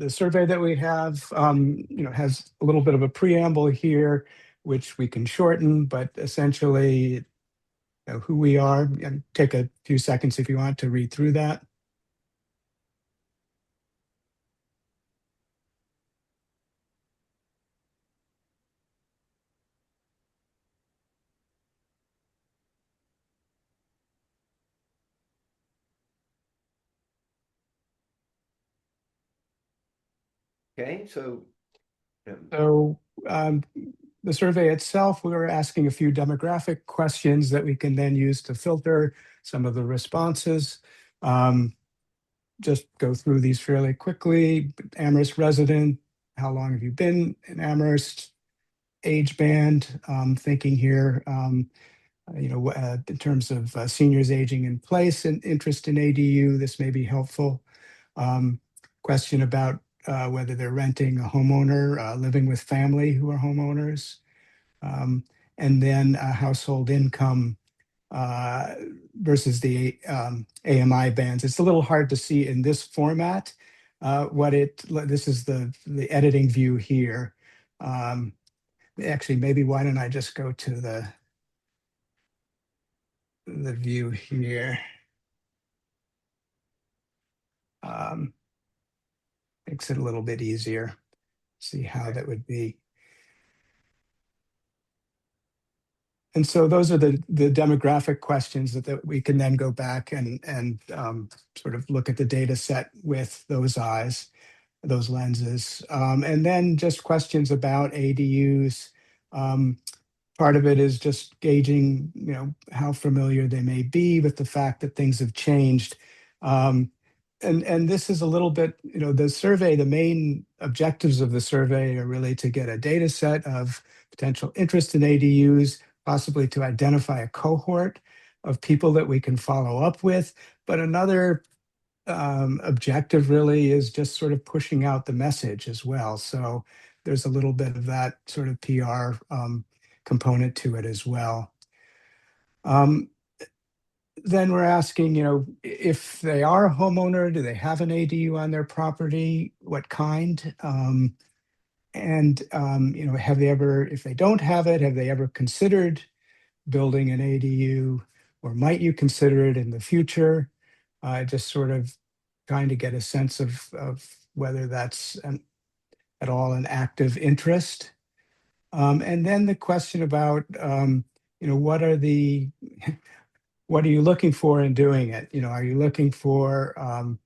survey that we have, you know, has a little bit of a preamble here, which we can shorten, but essentially, you know, who we are, and take a few seconds if you want to read through that. Okay, so So the survey itself, we were asking a few demographic questions that we can then use to filter some of the responses. Just go through these fairly quickly. Amherst resident, how long have you been in Amherst? Age band, thinking here, you know, in terms of seniors aging in place and interest in ADU, this may be helpful. Question about whether they're renting a homeowner, living with family who are homeowners, and then household income versus the AMI bands. It's a little hard to see in this format. This is the editing view here. Actually, maybe why don't I just go to the view here. Makes it a little bit easier. See how that would be. And so those are the demographic questions that we can then go back and sort of look at the data set with those eyes, those lenses. And then just questions about ADUs. Part of it is just gauging, how familiar they may be with the fact that things have changed. And this is a little bit, the survey, the main objectives of the survey are really to get a data set of potential interest in ADUs, possibly to identify a cohort of people that we can follow up with. But another objective really is just sort of pushing out the message as well. So there's a little bit of that sort of PR component to it as well. Then we're asking, if they are a homeowner, do they have an ADU on their property? What kind? And have they ever, if they don't have it, have they ever considered building an ADU, or might you consider it in the future? Just sort of trying to get a sense of whether that's at all an active interest. And then the question about, what are you looking for in doing it? Are you looking for,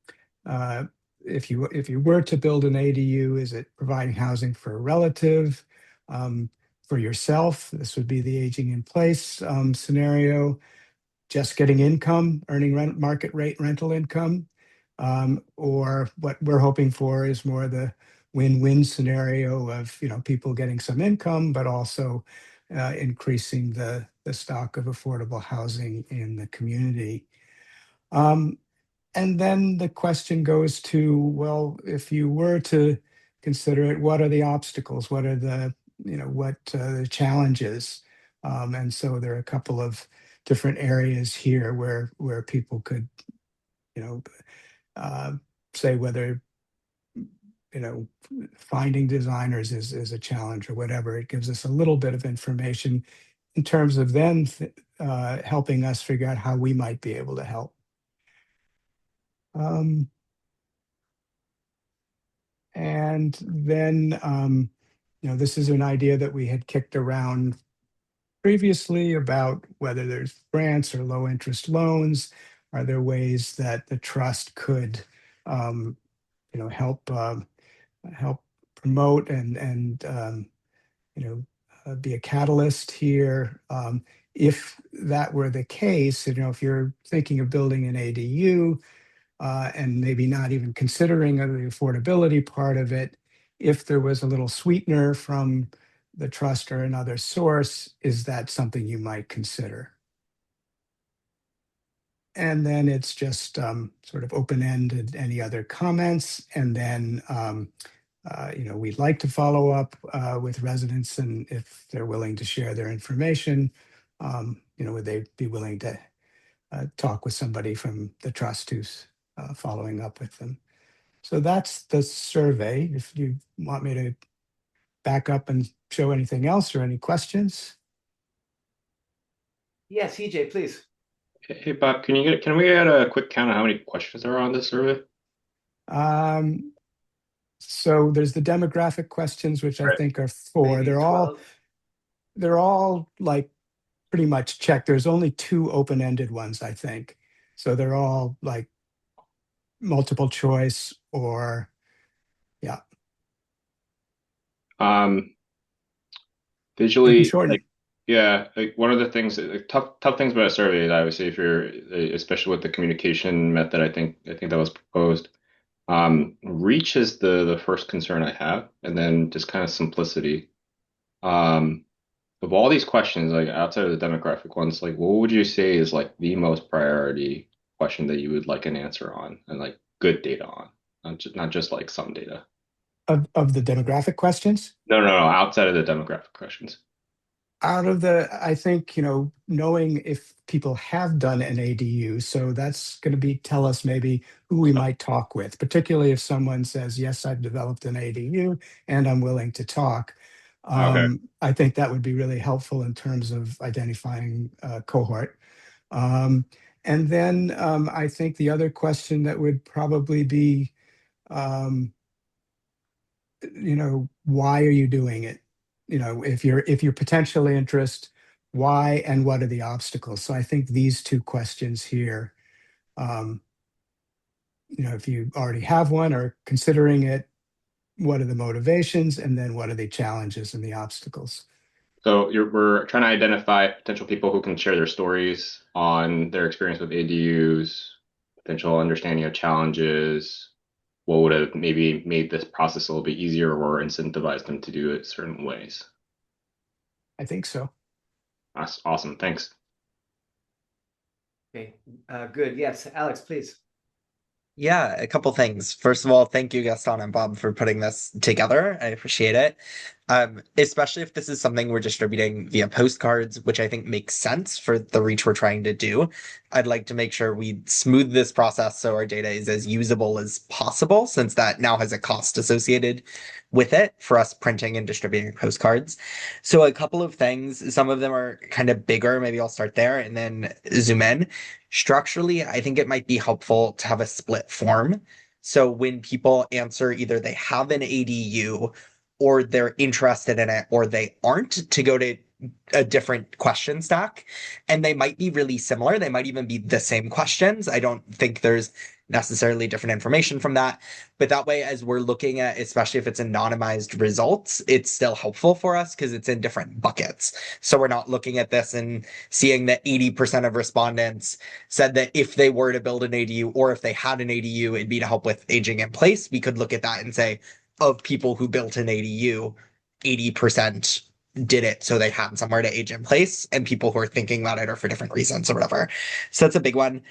if you were to build an ADU, is it providing housing for a relative, for yourself? This would be the aging in place scenario. Just getting income, earning market rate rental income, or what we're hoping for is more the win-win scenario of people getting some income, but also increasing the stock of affordable housing in the community. And then the question goes to, well, if you were to consider it, what are the obstacles? What are the the challenges? And so there are a couple of different areas here where people could say whether finding designers is a challenge or whatever. It gives us a little bit of information in terms of them helping us figure out how we might be able to help. And then this is an idea that we had kicked around previously about whether there's grants or low interest loans. Are there ways that the trust could help promote and be a catalyst here? If that were the case, if you're thinking of building an ADU and maybe not even considering the affordability part of it, if there was a little sweetener from the trust or another source, is that something you might consider? And then it's just sort of open-ended, any other comments? And then, we'd like to follow up with residents, and if they're willing to share their information, would they be willing to talk with somebody from the trust who's following up with them? So that's the survey. If you want me to back up and show anything else or any questions. Yes, EJ, please. Hey Bob, can we get a quick count of how many questions are on this survey? So there's the demographic questions, which I think are 4. Maybe They're all like pretty much checked. There's only 2 open-ended ones, I think. So they're all like multiple choice or yeah. Visually, Shorten it. yeah, like one of the things, tough things about a survey is obviously if you're, especially with the communication method, I think that was proposed. Reach is the first concern I have, and then just kind of simplicity. Of all these questions, like outside of the demographic ones, like what would you say is like the most priority question that you would like an answer on and like good data on, not just like some data? Of the demographic questions? No, outside of the demographic questions. I think, knowing if people have done an ADU, so that's going to tell us maybe who we might talk with, particularly if someone says, yes, I've developed an ADU and I'm willing to talk. Okay. I think that would be really helpful in terms of identifying a cohort. And then I think the other question that would probably be, why are you doing it? If you're potentially interested, why and what are the obstacles? So I think these two questions here, if you already have one or considering it, what are the motivations, and then what are the challenges and the obstacles? So we're trying to identify potential people who can share their stories on their experience with ADUs, potential understanding of challenges, what would have maybe made this process a little bit easier or incentivized them to do it certain ways. I think so. That's awesome. Thanks. Okay, good. Yes, Alex, please. Yeah, a couple things. First of all, thank you, Gaston and Bob, for putting this together. I appreciate it. Especially if this is something we're distributing via postcards, which I think makes sense for the reach we're trying to do. I'd like to make sure we smooth this process so our data is as usable as possible, since that now has a cost associated with it for us printing and distributing postcards. So a couple of things, some of them are kind of bigger. Maybe I'll start there and then zoom in. Structurally, I think it might be helpful to have a split form. So when people answer either they have an ADU or they're interested in it or they aren't, to go to a different question stack. And they might be really similar. They might even be the same questions. I don't think there's necessarily different information from that. But that way, as we're looking at, especially if it's anonymized results, it's still helpful for us because it's in different buckets. So we're not looking at this and seeing that 80% of respondents said that if they were to build an ADU or if they had an ADU, it'd be to help with aging in place. We could look at that and say, of people who built an ADU, 80% did it so they had somewhere to age in place, and people who are thinking about it are for different reasons or whatever. So that's a big one.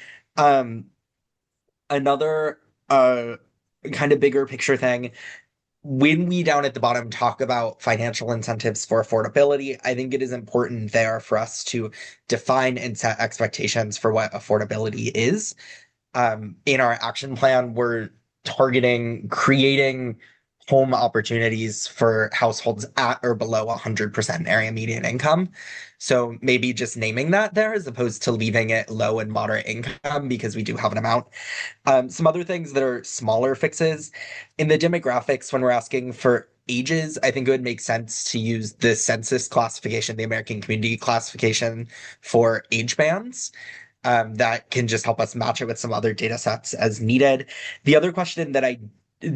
Another kind of bigger picture thing, when we down at the bottom talk about financial incentives for affordability, I think it is important there for us to define and set expectations for what affordability is. In our action plan, we're targeting creating home opportunities for households at or below 100% area median income. So maybe just naming that there as opposed to leaving it low and moderate income, because we do have an amount. Some other things that are smaller fixes in the demographics when we're asking for ages, I think it would make sense to use the census classification, the American Community Classification for age bands. That can just help us match it with some other data sets as needed. The other question that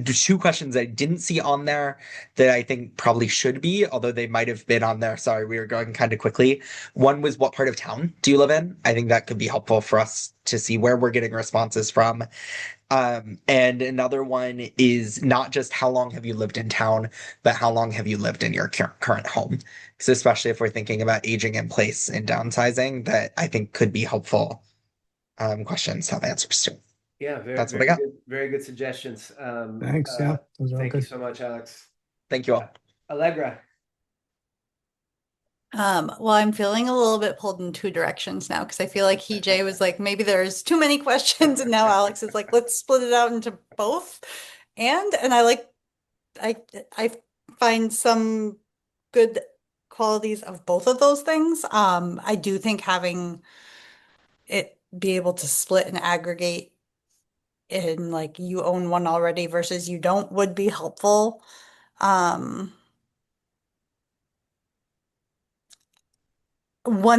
two questions I didn't see on there that I think probably should be, although they might have been on there. Sorry, we were going kind of quickly. One was, what part of town do you live in? I think that could be helpful for us to see where we're getting responses from. And another one is not just how long have you lived in town, but how long have you lived in your current home? So especially if we're thinking about aging in place and downsizing, that I think could be helpful questions to have answers to. Yeah, That's what I got. good, very good suggestions. Thanks. Yeah, those are all Thank you good. so much, Alex. Thank you all. Allegra. Well, I'm feeling a little bit pulled in two directions now because I feel like EJ was like, maybe there's too many questions, and now Alex is like, let's split it out into both. And I find some good qualities of both of those things. I do think having it be able to split and aggregate in like you own one already versus you don't would be helpful. One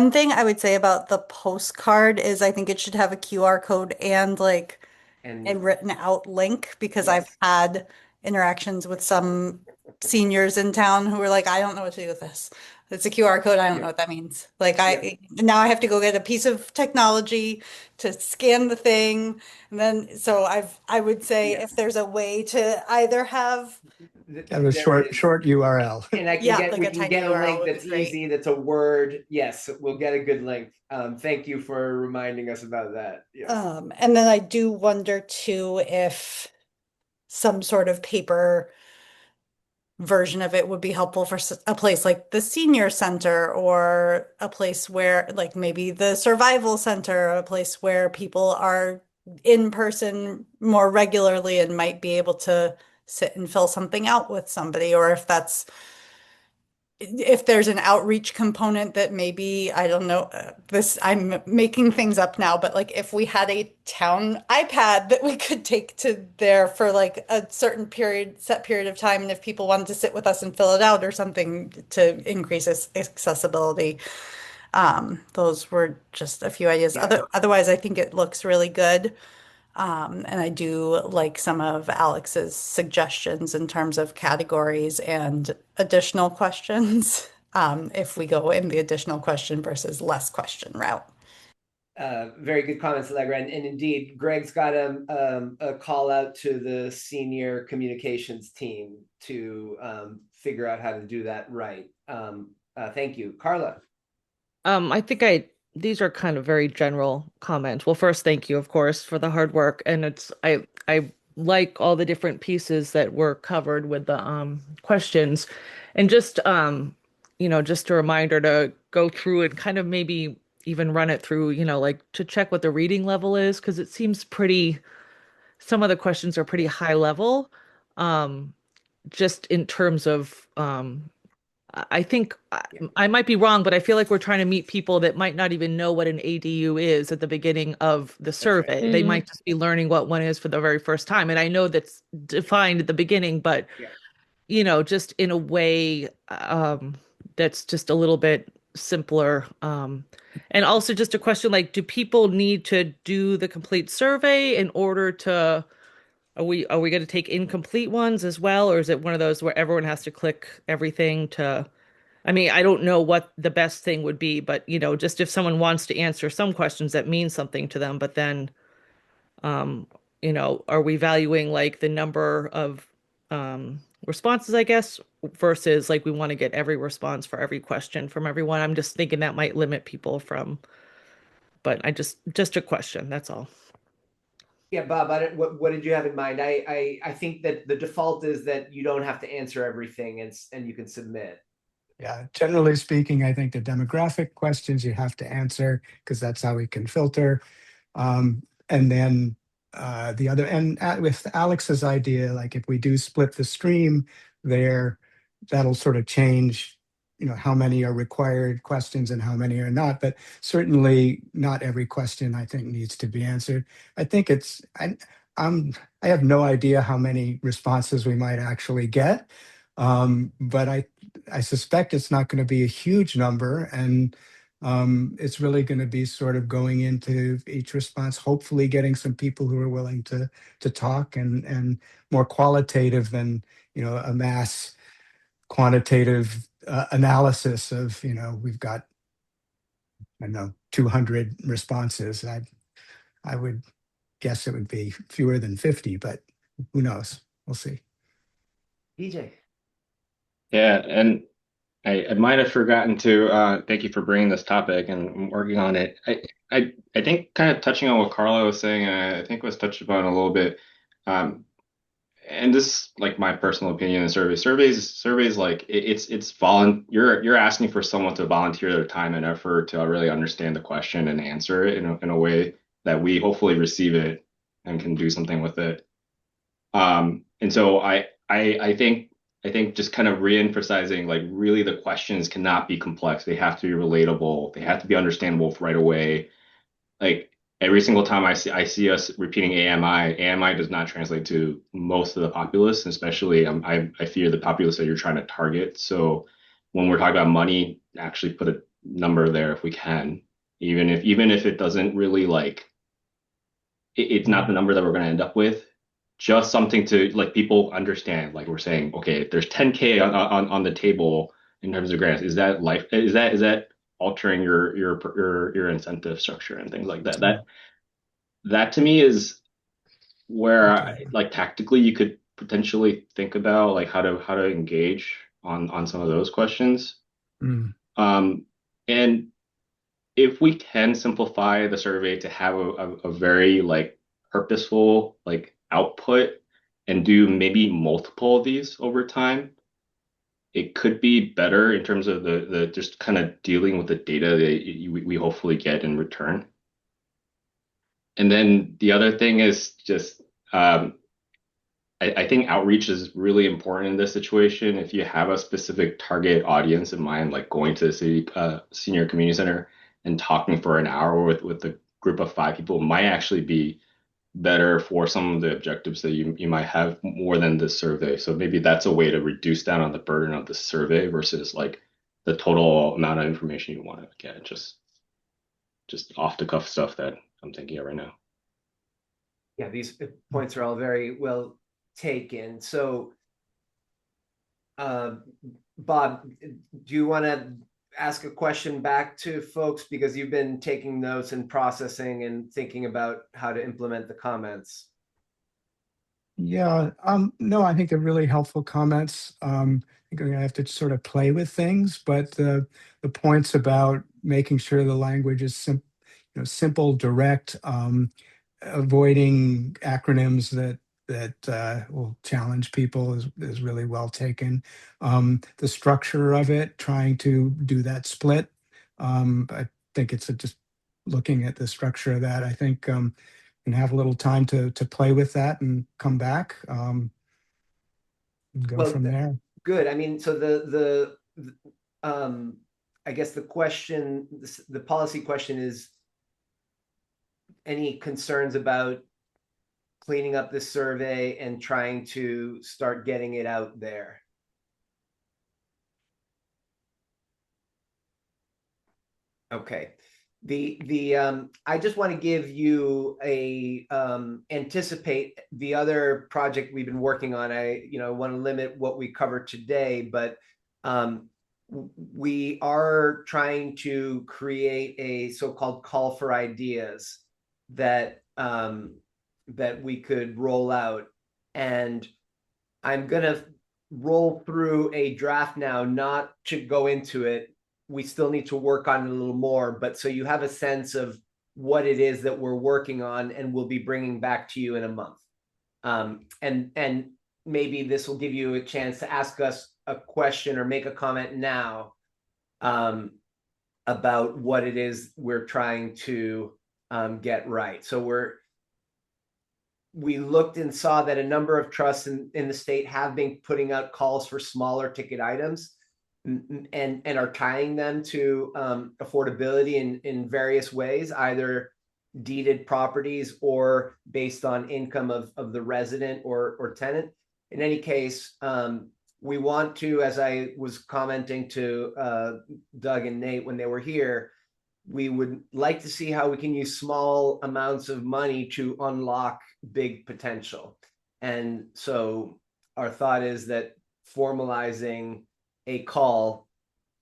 thing I would say about the postcard is I think it should have a QR code and like a And written out link, because I've yes, had interactions with some seniors in town who were like, I don't know what to do with this. It's a QR code. I don't Yeah. know what that means. Like Yeah. now I have to go get a piece of technology to scan the thing. And then so I would say Yes. if there's a way to either have Have a there is. short URL. And Yeah, like we a can tiny get a URL link would be that's great. easy, that's a word. Yes, we'll get a good link. Thank you for reminding us about that. Yes. And then I do wonder too if some sort of paper version of it would be helpful for a place like the senior center, or a place where like maybe the survival center, a place where people are in person more regularly and might be able to sit and fill something out with somebody, or if there's an outreach component that maybe, I don't know, this, I'm making things up now, but like if we had a town iPad that we could take to there for like a certain set period of time, and if people wanted to sit with us and fill it out or something to increase accessibility. Those were just a few ideas. Otherwise, I think it looks really good. And I do like some of Alex's suggestions in terms of categories and additional questions, if we go in the additional question versus less question route. Very good comments, Allegra. And indeed, Greg's got a call out to the senior communications team to figure out how to do that right. Thank you. Carla. I think these are kind of very general comments. Well, first, thank you, of course, for the hard work. And I like all the different pieces that were covered with the questions. And just just a reminder to go through and kind of maybe even run it through, like to check what the reading level is, because it seems some of the questions are pretty high level. Just in terms of I think I might be wrong, but I feel like we're trying to meet people that might not even know what an ADU is at the beginning of the survey. right. They might just be learning what one is for the very first time. And I know that's defined at the beginning, but just in a way that's just a little bit simpler. And also just a question like, do people need to do the complete survey in order to are we going to take incomplete ones as well, or is it one of those where everyone has to click everything to? I mean, I don't know what the best thing would be, but just if someone wants to answer some questions that mean something to them, but then, are we valuing like the number of responses, I guess, versus like we want to get every response for every question from everyone? I'm just thinking that might limit people but just a question, that's all. Yeah, Bob, what did you have in mind? I think that the default is that you don't have to answer everything and you can submit. Yeah, generally speaking, I think the demographic questions you have to answer because that's how we can filter. And then the other, and with Alex's idea, like if we do split the stream there, that'll sort of change, how many are required questions and how many are not. But certainly not every question I think needs to be answered. I think I have no idea how many responses we might actually get. But I suspect it's not going to be a huge number, and it's really going to be sort of going into each response, hopefully getting some people who are willing to talk and more qualitative than a mass quantitative analysis of we've got, I don't know, 200 responses. I would guess it would be fewer than 50, but who knows? We'll see. DJ. Yeah, and I might have forgotten to thank you for bringing this topic and working on it. I think kind of touching on what Carla was saying, and I think was touched upon a little bit. And this is like my personal opinion in surveys like you're asking for someone to volunteer their time and effort to really understand the question and answer it in a way that we hopefully receive it and can do something with it. And so I think just kind of re-emphasizing like really the questions cannot be complex. They have to be relatable. They have to be understandable right away. Like every single time I see us repeating AMI does not translate to most of the populace, especially I fear the populace that you're trying to target. So when we're talking about money, actually put a number there if we can, even if it doesn't really like it's not the number that we're going to end up with. Just something to like people understand. Like we're saying, okay, if there's 10K on the table in terms of grants, is that altering your incentive structure and things like that? That to me is where like tactically you could potentially think about like how to engage on some of those questions. Mm. And if we can simplify the survey to have a very like purposeful like output and do maybe multiple of these over time, it could be better in terms of the just kind of dealing with the data that we hopefully get in return. And then the other thing is just I think outreach is really important in this situation. If you have a specific target audience in mind, like going to the city senior community center and talking for an hour with a group of 5 people might actually be better for some of the objectives that you might have more than this survey. So maybe that's a way to reduce down on the burden of the survey versus like the total amount of information you want to get. Just off the cuff stuff that I'm thinking of right now. Yeah, these points are all very well taken. So, Bob, do you want to ask a question back to folks, because you've been taking notes and processing and thinking about how to implement the comments? Yeah, no, I think they're really helpful comments. I think I'm gonna have to sort of play with things, but the points about making sure the language is simple, direct, avoiding acronyms that will challenge people is really well taken. The structure of it, trying to do that split. I think it's just looking at the structure of that. I think and have a little time to play with that and come back and go Well, from there. good. I mean, so I guess the question, the policy question is, any concerns about cleaning up this survey and trying to start getting it out there? Okay. I just want to give you a anticipate the other project we've been working on. I want to limit what we cover today, but we are trying to create a so-called call for ideas that that we could roll out, and I'm gonna roll through a draft now, not to go into it. We still need to work on it a little more, but so you have a sense of what it is that we're working on, and we'll be bringing back to you in a month. And maybe this will give you a chance to ask us a question or make a comment now about what it is we're trying to get right. So we looked and saw that a number of trusts in the state have been putting out calls for smaller ticket items, and are tying them to affordability in various ways, either deeded properties or based on income of the resident or tenant. In any case, we want to, as I was commenting to Doug and Nate when they were here, we would like to see how we can use small amounts of money to unlock big potential. And so our thought is that formalizing a call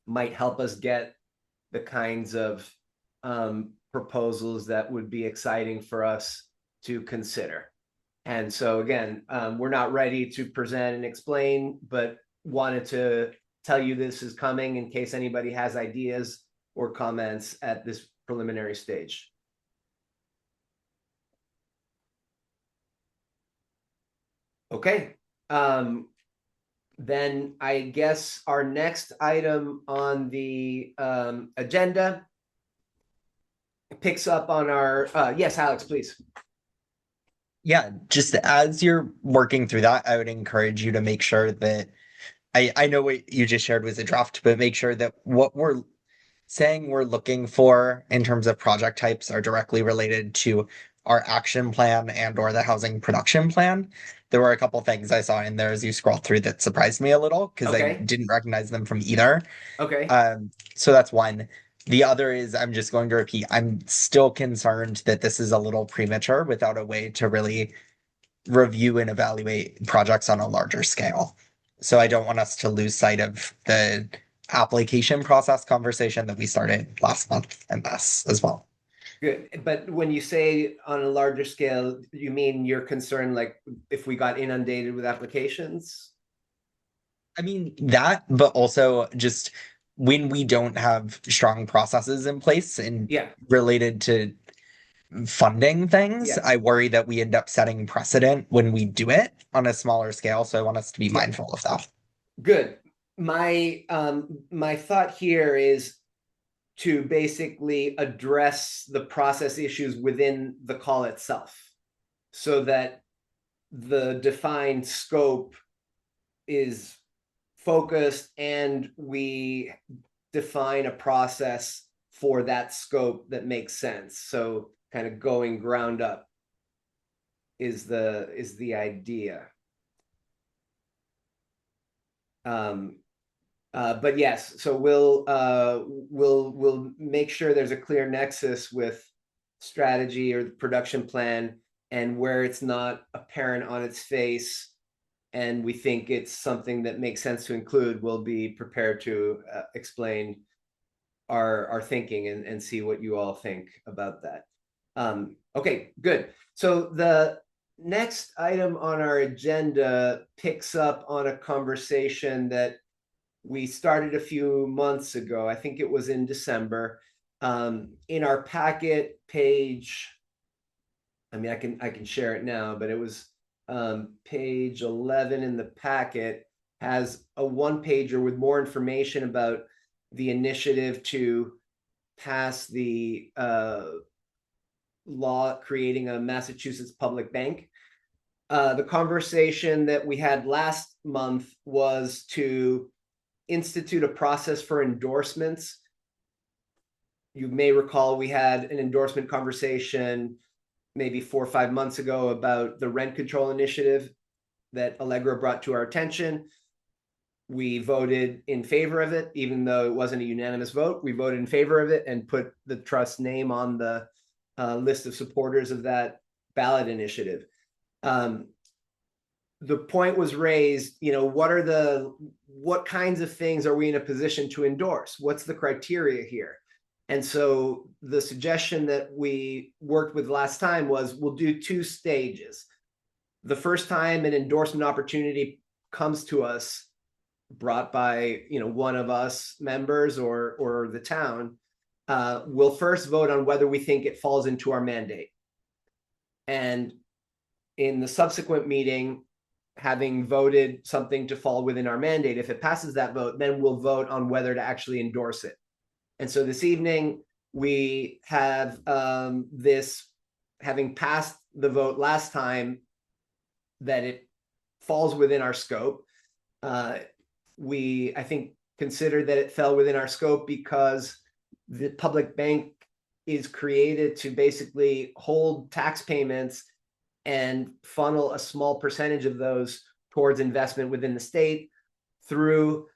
might help us get the kinds of proposals that would be exciting for us to consider. And so again, we're not ready to present and explain, but wanted to tell you this is coming in case anybody has ideas or comments at this preliminary stage. Okay. Then I guess our next item on the agenda picks up on our, yes, Alex, please. Yeah, just as you're working through that, I would encourage you to make sure that I know what you just shared was a draft, but make sure that what we're saying we're looking for in terms of project types are directly related to our action plan and or the housing production plan. There were a couple things I saw in there as you scroll through that surprised me a little because I Okay. didn't recognize them from either. Okay. So that's one. The other is I'm just going to repeat, I'm still concerned that this is a little premature without a way to really review and evaluate projects on a larger scale. So I don't want us to lose sight of the application process conversation that we started last month and this as well. Good. But when you say on a larger scale, you mean you're concerned like if we got inundated with applications? I mean that, but also just when we don't have strong processes in place and Yeah. related to funding things, Yeah. I worry that we end up setting precedent when we do it on a smaller scale. So I want us to be mindful of that. Good. My thought here is to basically address the process issues within the call itself, so that the defined scope is focused and we define a process for that scope that makes sense. So kind of going ground up is the idea. But yes, so we'll make sure there's a clear nexus with strategy or the production plan, and where it's not apparent on its face and we think it's something that makes sense to include, we'll be prepared to explain our thinking and see what you all think about that. Okay, good. So the next item on our agenda picks up on a conversation that we started a few months ago. I think it was in December. In our packet page, I mean, I can share it now, but it was page 11 in the packet, has a one-pager with more information about the initiative to pass the law creating a Massachusetts public bank. The conversation that we had last month was to institute a process for endorsements. You may recall we had an endorsement conversation maybe 4 or 5 months ago about the rent control initiative that Allegra brought to our attention. We voted in favor of it, even though it wasn't a unanimous vote. We voted in favor of it and put the trust's name on the list of supporters of that ballot initiative. The point was raised, what kinds of things are we in a position to endorse? What's the criteria here? And so the suggestion that we worked with last time was we'll do 2 stages. The first time an endorsement opportunity comes to us, brought by one of us members or the town, we'll first vote on whether we think it falls into our mandate. And in the subsequent meeting, having voted something to fall within our mandate, if it passes that vote, then we'll vote on whether to actually endorse it. And so this evening, we have this, having passed the vote last time that it falls within our scope. We, I think, considered that it fell within our scope because the public bank is created to basically hold tax payments and funnel a small percentage of those towards investment within the state through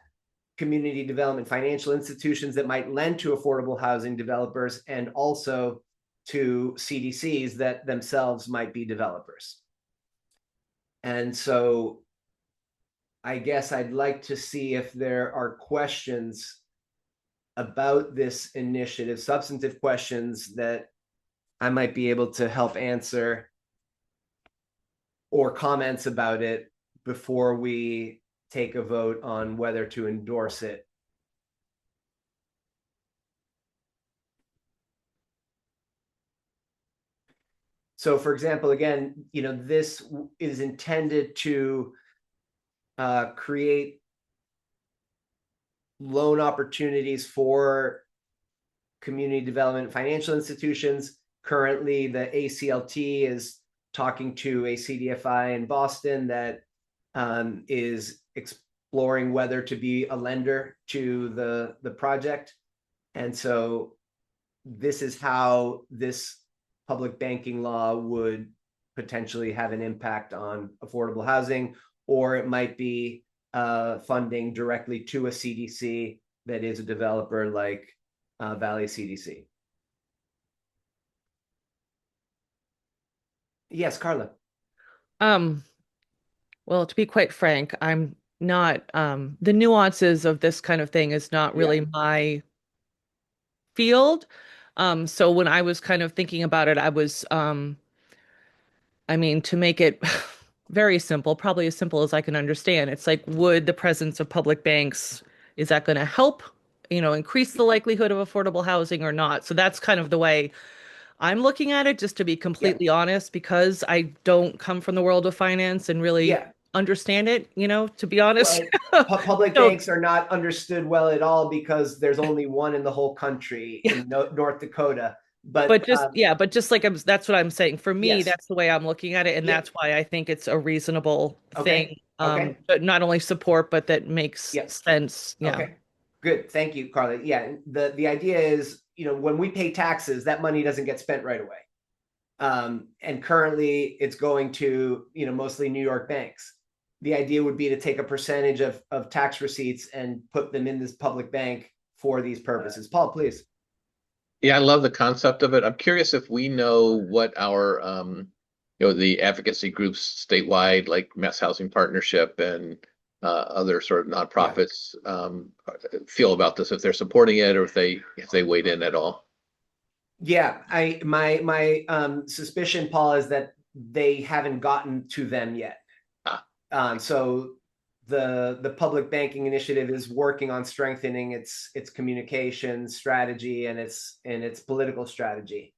community development financial institutions that might lend to affordable housing developers, and also to CDCs that themselves might be developers. And so I guess I'd like to see if there are questions about this initiative, substantive questions that I might be able to help answer, or comments about it before we take a vote on whether to endorse it. So for example, again, this is intended to create loan opportunities for community development financial institutions. Currently, the ACLT is talking to a CDFI in Boston that is exploring whether to be a lender to the project. And so this is how this public banking law would potentially have an impact on affordable housing, or it might be funding directly to a CDC that is a developer like Valley CDC. Yes, Carla. Well, to be quite frank, I'm not the nuances of this kind of thing is not really my field. So when I was kind of thinking about it, I was I mean, to make it very simple, probably as simple as I can understand, it's like, would the presence of public banks, is that going to help, increase the likelihood of affordable housing or not? So that's kind of the way I'm looking at it, just to be completely honest, because I don't come from the world of finance and really understand it, to be honest. Well, public banks are not understood well at all because there's only one in the whole country in North Dakota. But just like that's what I'm saying. For me, that's the way I'm looking at it, and that's why I think it's a reasonable thing. But not only support, but that makes sense. Yeah. Okay. Good. Thank you, Carla. Yeah. The idea is, when we pay taxes, that money doesn't get spent right away. And currently it's going to, mostly New York banks. the idea would be to take a percentage of tax receipts and put them in this public bank for these purposes. Paul, please. Yeah, I love the concept of it. I'm curious if we know what our, the advocacy groups statewide, like Mass Housing Partnership and other sort of nonprofits, feel about this, if they're supporting it or if they weighed in at all. Yeah, my suspicion, Paul, is that they haven't gotten to them yet. So the public banking initiative is working on strengthening its communication strategy and its political strategy.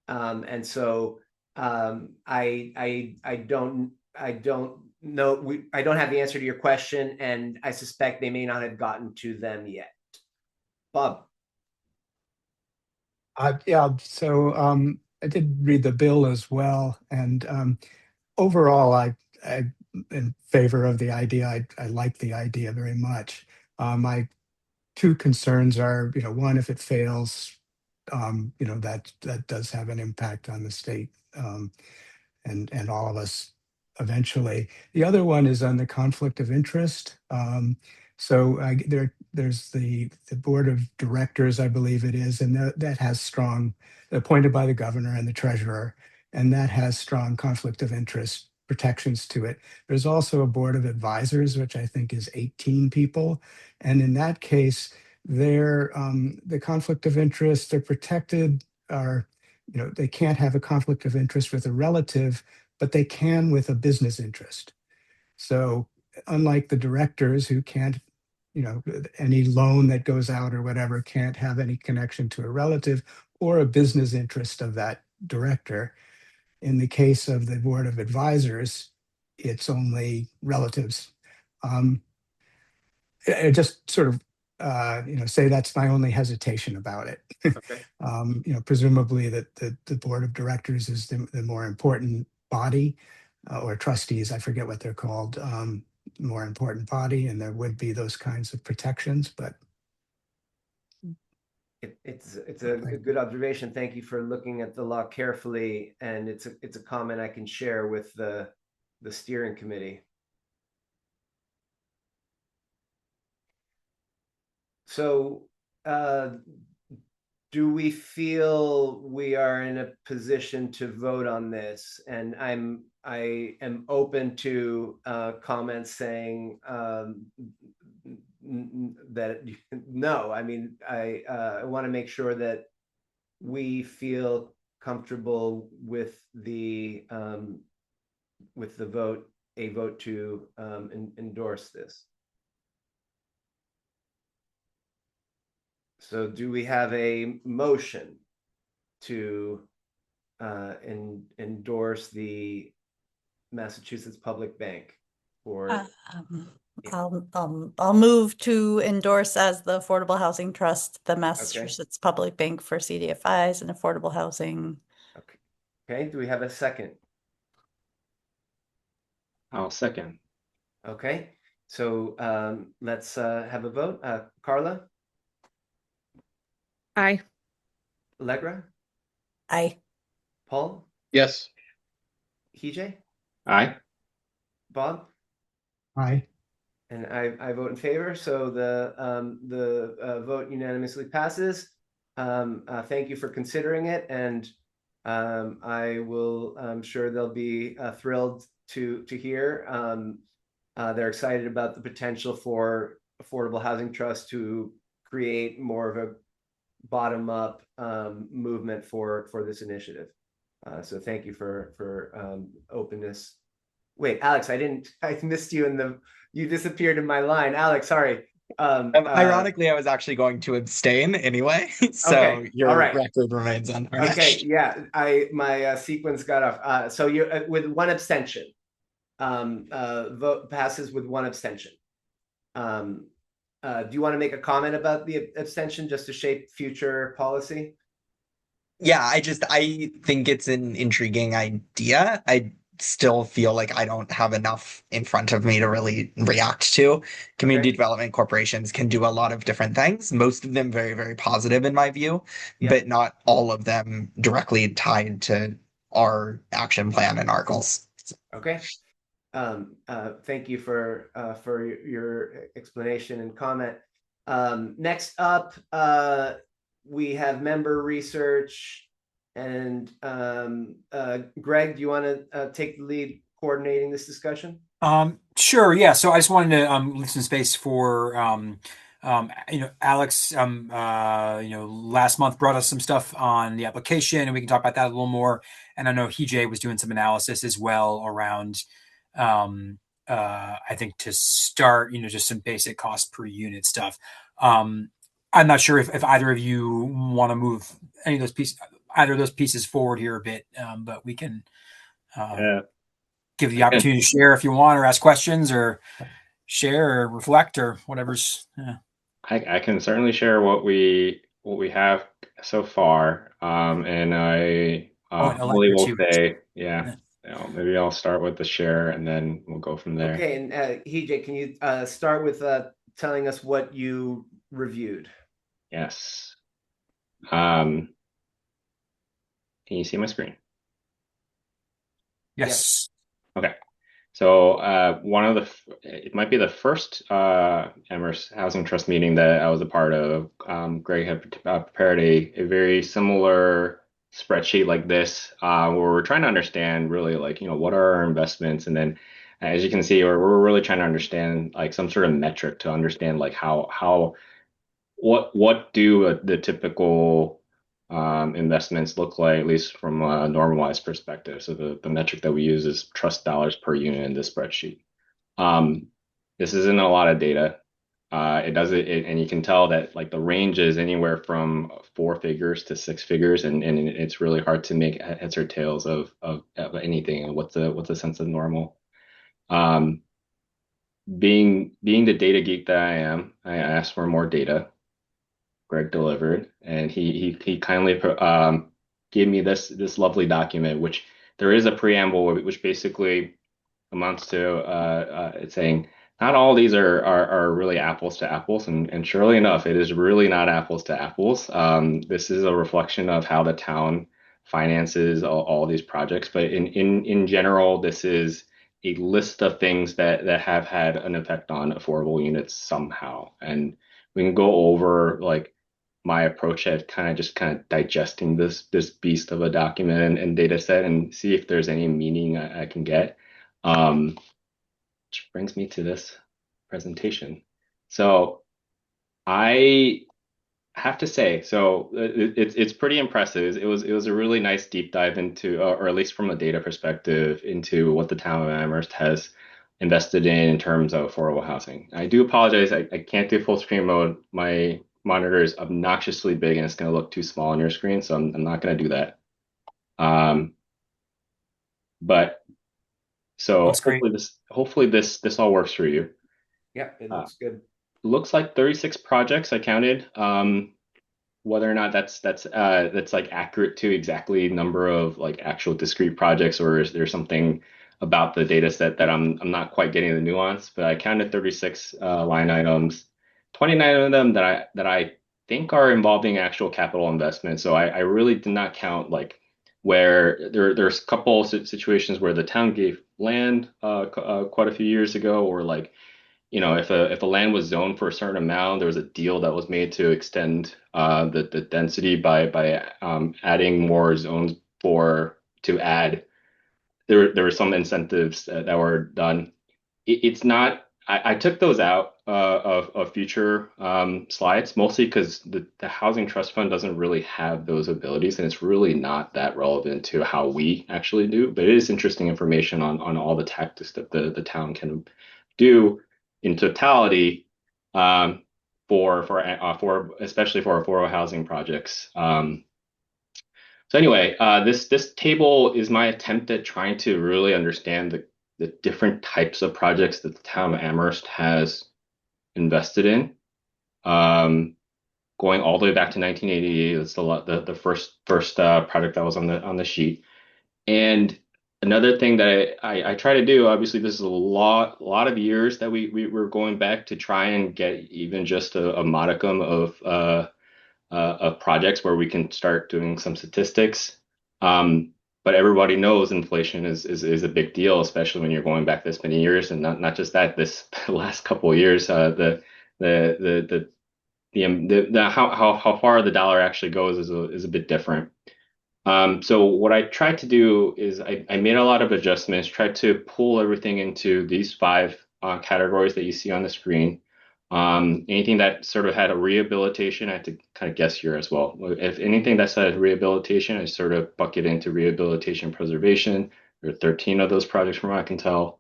And so I don't know, I don't have the answer to your question, and I suspect they may not have gotten to them yet. Bob. Yeah, so I did read the bill as well, and overall, I'm in favor of the idea. I like the idea very much. My two concerns are, one, if it fails, that does have an impact on the state, and all of us eventually. The other one is on the conflict of interest. So there's the board of directors, I believe it is, and that has strong, appointed by the governor and the treasurer, and that has strong conflict of interest protections to it. There's also a board of advisors, which I think is 18 people, and in that case, the conflict of interest, they're protected, are, they can't have a conflict of interest with a relative, but they can with a business interest. So unlike the directors who can't, any loan that goes out or whatever can't have any connection to a relative or a business interest of that director. In the case of the board of advisors, it's only relatives. I just sort of say that's my only hesitation about it. Okay. Presumably that the board of directors is the more important body, or trustees, I forget what they're called, more important body, and there would be those kinds of protections, but. It's a good observation. Thank you for looking at the law carefully, and it's a comment I can share with the steering committee. So, do we feel we are in a position to vote on this? And I am open to comments saying that no. I mean, I want to make sure that we feel comfortable with the vote, a vote to endorse this. So do we have a motion to endorse the Massachusetts Public Bank for? I'll move to endorse as the Affordable Housing Trust, the Massachusetts Public Bank for CDFIs and affordable housing. Okay. Do we have a second? I'll second. Okay. So let's have a vote. Carla? Aye. Allegra? Aye. Paul? Yes. EJ? Aye. Bob? Aye. And I vote in favor. So the vote unanimously passes. Thank you for considering it, and I'm sure they'll be thrilled to hear. They're excited about the potential for Affordable Housing Trust to create more of a bottom-up movement for this initiative. So thank you for openness. Wait, Alex, I missed you you disappeared in my line. Alex, sorry. Ironically, I was actually going to abstain anyway, so okay, your record remains untarnished. Okay, yeah, my sequence got off. So you're with one abstention. Vote passes with one abstention. Do you want to make a comment about the abstention just to shape future policy? Yeah, I think it's an intriguing idea. I still feel like I don't have enough in front of me to really react to. Community development corporations can do a lot of different things, most of them very, very positive in my view, but not all of them directly tied to our action plan and our goals. Okay. Thank you for your explanation and comment. Next up, we have member research, and Greg, do you want to take the lead coordinating this discussion? Sure. Yeah. So I just wanted to leave some space for Alex. Last month brought us some stuff on the application, and we can talk about that a little more. And I know HJ was doing some analysis as well around, I think to start, just some basic cost per unit stuff. I'm not sure if either of you want to move either of those pieces forward here a bit, but we can. Yeah. Give the opportunity to share if you want, or ask questions, or share, or reflect, or whatever's. Yeah. I can certainly share what we have so far, and I really will say, yeah, maybe I'll start with the share, and then we'll go from there. Okay, and HJ, can you start with telling us what you reviewed? Yes. Can you see my screen? Yes. Okay. So it might be the first Amherst Housing Trust meeting that I was a part of. Greg had prepared a very similar spreadsheet like this, where we're trying to understand really what are our investments, and then as you can see, we're really trying to understand like some sort of metric to understand like what do the typical investments look like, at least from a normalized perspective. So the metric that we use is trust dollars per unit in this spreadsheet. This isn't a lot of data. And you can tell that like the range is anywhere from 4 figures to 6 figures, and it's really hard to make heads or tails of anything. And what's the sense of normal? Being the data geek that I am, I asked for more data. Greg delivered, and he kindly gave me this lovely document, which there is a preamble which basically amounts to it's saying not all these are really apples to apples, and surely enough, it is really not apples to apples. This is a reflection of how the town finances all these projects, but in general, this is a list of things that have had an effect on affordable units somehow, and we can go over like my approach at kind of digesting this beast of a document and data set and see if there's any meaning I can get. Which brings me to this presentation. So I have to say, it's pretty impressive. It was a really nice deep dive into, or at least from a data perspective, into what the town of Amherst has invested in terms of affordable housing. I do apologize, I can't do full screen mode. My monitor is obnoxiously big and it's going to look too small on your screen, so I'm not going to do that. But so hopefully this all works for you. Yeah, it looks good. Looks like 36 projects I counted. Whether or not that's like accurate to exactly number of like actual discrete projects, or is there something about the data set that I'm not quite getting the nuance, but I counted 36 line items, 29 of them that I think are involving actual capital investment. So I really did not count like where there's a couple situations where the town gave land quite a few years ago, or like if a land was zoned for a certain amount, there was a deal that was made to extend the density by adding more zones to add. There were some incentives that were done. It's not. I took those out of future slides, mostly because the housing trust fund doesn't really have those abilities, and it's really not that relevant to how we actually do. But it is interesting information on all the tactics that the town can do in totality, for especially for affordable housing projects. So anyway, this table is my attempt at trying to really understand the different types of projects that the town of Amherst has invested in, going all the way back to 1988. That's the first project that was on the sheet. And another thing that I try to do, obviously, this is a lot of years that we were going back to try and get even just a modicum of projects where we can start doing some statistics. but everybody knows inflation is a big deal, especially when you're going back this many years, and not just that, this last couple of years, the how far the dollar actually goes is a bit different. So what I tried to do is I made a lot of adjustments, tried to pull everything into these five categories that you see on the screen. Anything that sort of had a rehabilitation, I had to kind of guess here as well. If anything that said rehabilitation, I sort of bucket into rehabilitation preservation. There are 13 of those projects from what I can tell.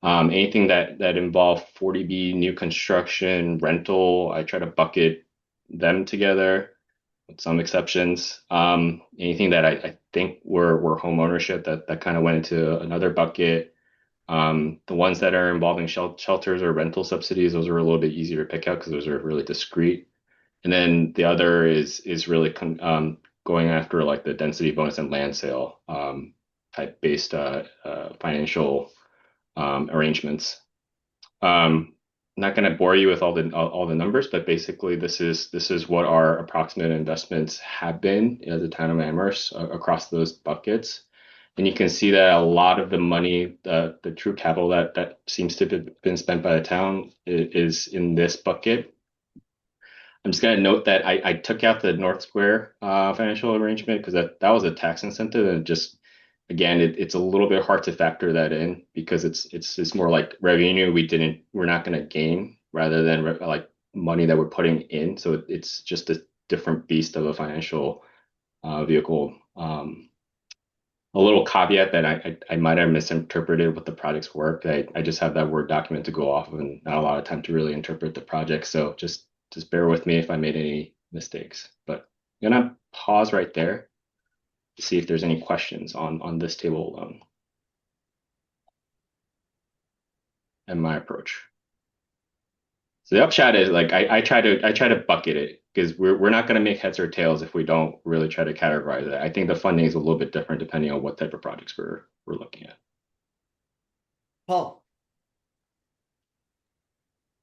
Anything that involved 40B, new construction, rental, I try to bucket them together with some exceptions. Anything that I think were home ownership that kind of went into another bucket. The ones that are involving shelters or rental subsidies, those are a little bit easier to pick out because those are really discrete. And then the other is really going after like the density bonus and land sale type based financial arrangements. Not going to bore you with all the numbers, but basically this is what our approximate investments have been at the town of Amherst across those buckets. And you can see that a lot of the money, the true capital that seems to have been spent by the town is in this bucket. I'm just going to note that I took out the North Square financial arrangement because that was a tax incentive, and just again it's a little bit hard to factor that in because it's more like revenue we're not going to gain rather than like money that we're putting in. So it's just a different beast of a financial vehicle. A little caveat that I might have misinterpreted what the project's work. I just have that Word document to go off of and not a lot of time to really interpret the project. So just bear with me if I made any mistakes. But I'm gonna pause right there to see if there's any questions on this table alone and my approach. So the upshot is like I try to bucket it because we're not going to make heads or tails if we don't really try to categorize it. I think the funding is a little bit different depending on what type of projects we're looking at. Paul.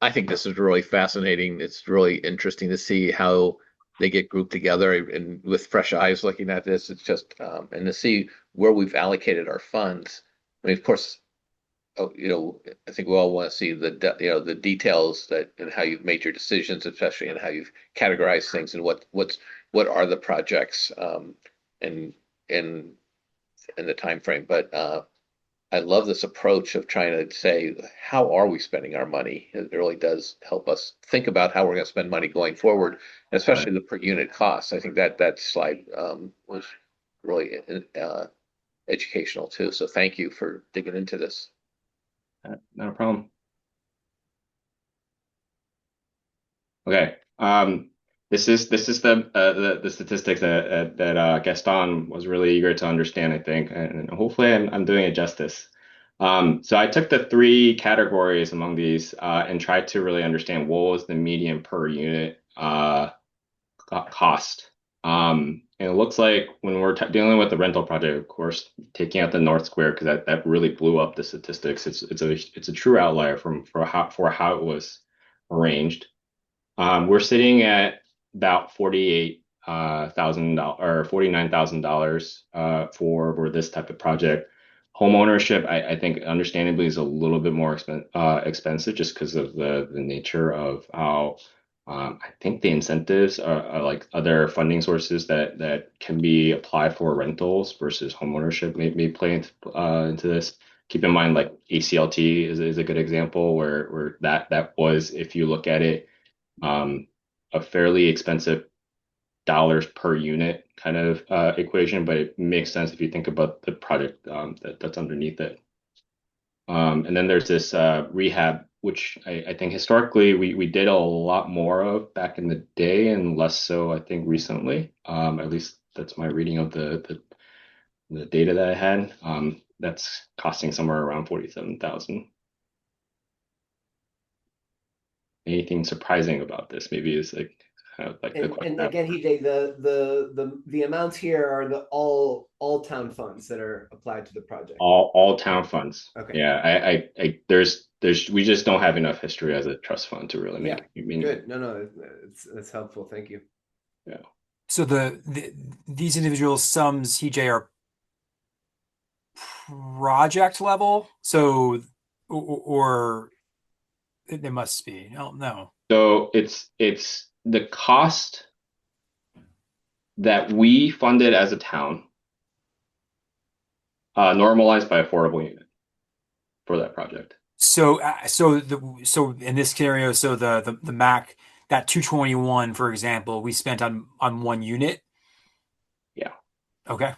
I think this is really fascinating. It's really interesting to see how they get grouped together and with fresh eyes looking at this. It's just and to see where we've allocated our funds. I mean, of course, I think we all want to see the details that and how you've made your decisions, especially and how you've categorized things and what are the projects and in the time frame. But I love this approach of trying to say, how are we spending our money? It really does help us think about how we're going to spend money going forward, especially the per unit costs. I think that slide was really educational too. So thank you for digging into this. Not a problem. Okay. This is the statistics that Gaston was really eager to understand, I think, and hopefully I'm doing it justice. So I took the three categories among these and tried to really understand what was the median per unit cost. And it looks like when we're dealing with the rental project, of course, taking out the North Square because that really blew up the statistics. It's a true outlier for how it was arranged. We're sitting at about $48,000 or $49,000 for this type of project. Home ownership, I think, understandably, is a little bit more expensive just because of the nature of how I think the incentives are like other funding sources that can be applied for rentals versus home ownership may play into this. Keep in mind, like ACLT is a good example where that was, if you look at it, a fairly expensive dollars per unit kind of equation, but it makes sense if you think about the project that's underneath it. And then there's this rehab, which I think historically we did a lot more of back in the day and less so, I think, recently. At least that's my reading of the data that I had. That's costing somewhere around 47,000. Anything surprising about this? Maybe is like kind of like the question. And again, Hide, the amounts here are the all town funds that are applied to the project. All town funds. Okay. Yeah, there's we just don't have enough history as a trust fund to really make meaning. Good. No, that's helpful. Thank you. Yeah. So these individual sums, CJ, are project level? So, or it must be. No. So it's the cost that we funded as a town, normalized by affordable unit for that project. So, so in this scenario, so the MAC, that 221, for example, we spent on one unit. Yeah. Okay.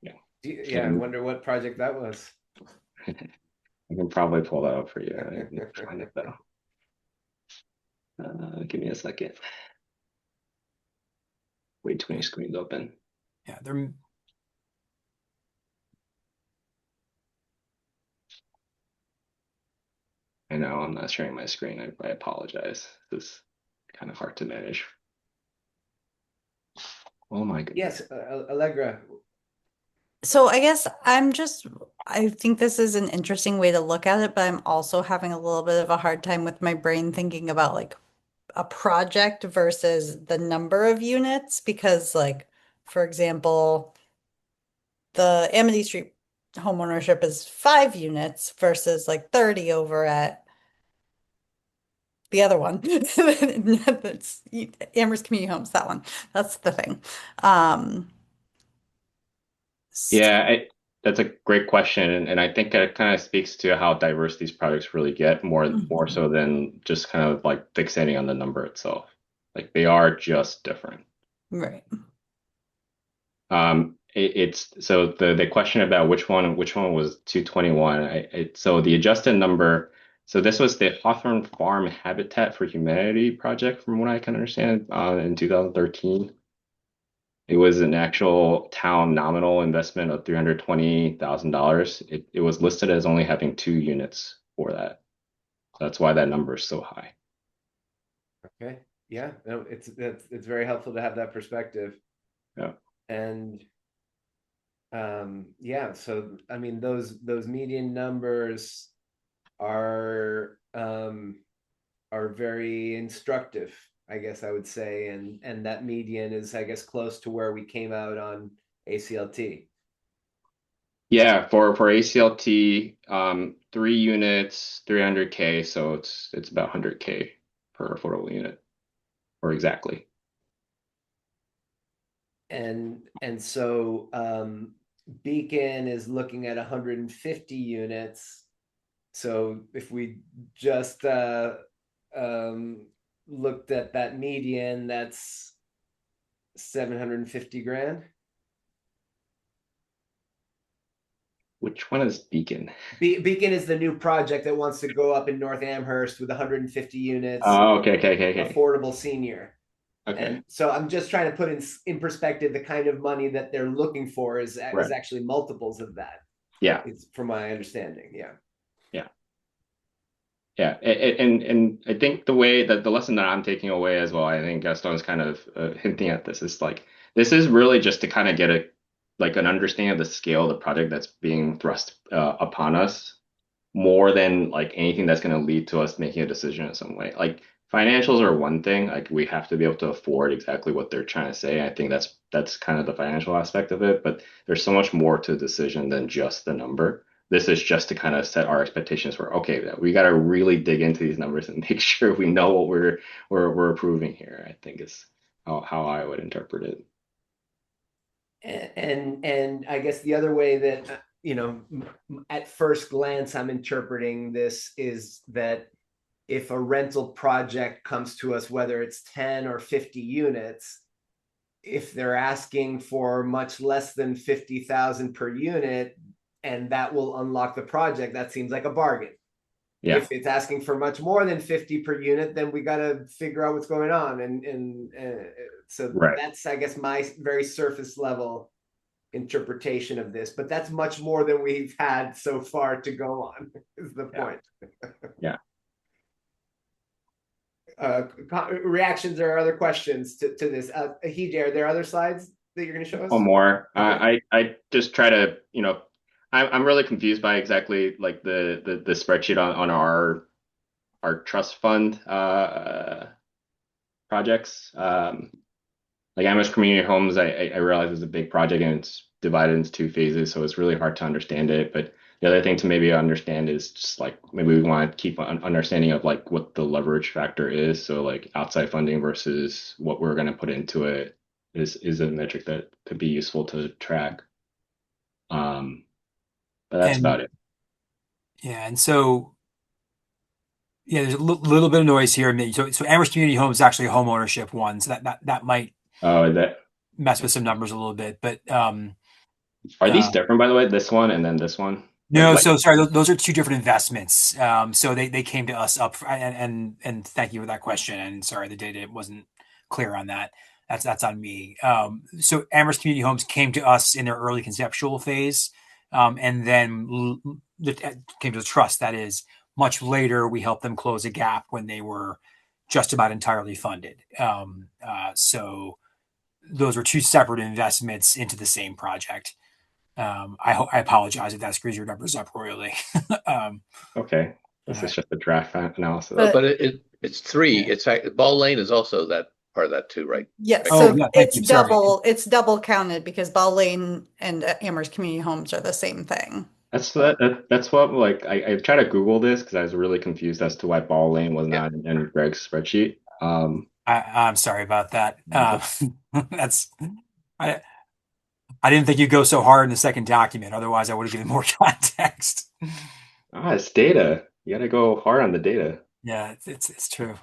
Yeah. Yeah, I wonder what project that was. I can probably pull that up for you. I need to find it though. Give me a second. Way too many screens open. Yeah, they're I know I'm not sharing my screen. I apologize. This is kind of hard to manage. Oh my goodness. Yes, Allegra. So I guess I think this is an interesting way to look at it, but I'm also having a little bit of a hard time with my brain thinking about like a project versus the number of units because like, for example, the Amity Street homeownership is 5 units versus like 30 over at the other one. That's Amherst Community Homes, that one. That's the thing. Yeah, that's a great question, and I think it kind of speaks to how diverse these projects really get, more so than just kind of like fixating on the number itself. Like they are just different. Right. It's so the question about which one was 221. So the adjusted number. So this was the Hawthorne Farm Habitat for Humanity project, from what I can understand, in 2013. It was an actual town nominal investment of $320,000. It was listed as only having 2 units for that. So that's why that number is so high. Okay. Yeah, no, it's very helpful to have that perspective. Yeah. And yeah, so I mean those median numbers are very instructive, I guess I would say, and that median is, I guess, close to where we came out on ACLT. Yeah, for ACLT, 3 units, 300K, so it's about 100K per affordable unit, or exactly. And so Beacon is looking at 150 units. So if we just looked at that median, that's 750 grand. Which one is Beacon? Beacon is the new project that wants to go up in North Amherst with 150 units. Oh, okay. Affordable senior. Okay. And so I'm just trying to put in perspective the kind of money that they're looking for is Right. actually multiples of that. Yeah. It's from my understanding. Yeah. Yeah, and I think the way that the lesson that I'm taking away as well, I think Gaston's kind of hinting at this, is like this is really just to kind of get an understanding of the scale of the project that's being thrust upon us, more than like anything that's going to lead to us making a decision in some way. Like financials are one thing, like we have to be able to afford exactly what they're trying to say. I think that's kind of the financial aspect of it, but there's so much more to the decision than just the number. This is just to kind of set our expectations for, okay, we got to really dig into these numbers and make sure we know what we're approving here. I think is how I would interpret it. And I guess the other way that at first glance I'm interpreting this is that if a rental project comes to us, whether it's 10 or 50 units, if they're asking for much less than 50,000 per unit, and that will unlock the project, that seems like a bargain. Yeah. If it's asking for much more than 50 per unit, then we got to figure out what's going on. And so Right. that's, I guess, my very surface level interpretation of this, but that's much more than we've had so far to go on, is the point. Yeah. Reactions or other questions to this? Hijay, are there other slides that you're going to show us? One more. Okay. I just try to, I'm really confused by exactly like the spreadsheet on our trust fund projects. Like like Amherst Community Homes, I realize is a big project and it's divided into two phases, so it's really hard to understand it. But the other thing to maybe understand is just like maybe we want to keep an understanding of like what the leverage factor is. So like outside funding versus what we're going to put into it is a metric that could be useful to track. But that's And about it. yeah, and so yeah, there's a little bit of noise here. So Amherst Community Homes is actually a home ownership one, so that might Oh, that mess with some numbers a little bit. But are uh, these different, by the way? This one and then this one, or no, like so sorry, those are two different investments. So they came to us and thank you for that question. And sorry, the data wasn't clear on that. That's on me. So Amherst Community Homes came to us in their early conceptual phase, and then came to the trust. That is much later. We helped them close a gap when they were just about entirely funded. So those were two separate investments into the same project. I apologize if that screws your numbers up royally. um, okay, all this is right. just a draft analysis. But But it's three. It's like Ball Lane is also that part of that too, right? yes, Right. Oh so yeah, thank you. Sorry. it's double counted because Ball Lane and Amherst Community Homes are the same thing. That's what like I tried to Google this because I was really confused as to why ball lane was Yeah. not in Greg's spreadsheet. I'm sorry about that. That's I I didn't think you'd go so hard in the second document. Otherwise, I would have given more context. It's data. You got to go hard on the data. Yeah, it's true.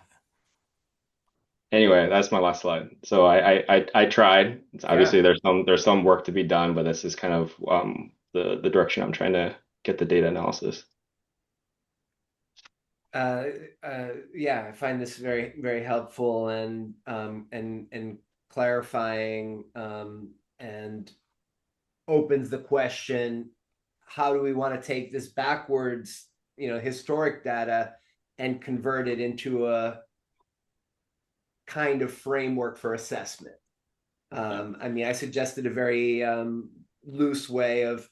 Anyway, that's my last slide. So I tried. It's obviously Yeah. there's some work to be done, but this is kind of the direction I'm trying to get the data analysis. uh, yeah, I find this very, very helpful and clarifying, and opens the question: how do we want to take this backwards, historic data, and convert it into a kind of framework for assessment? I mean, I suggested a very loose way of,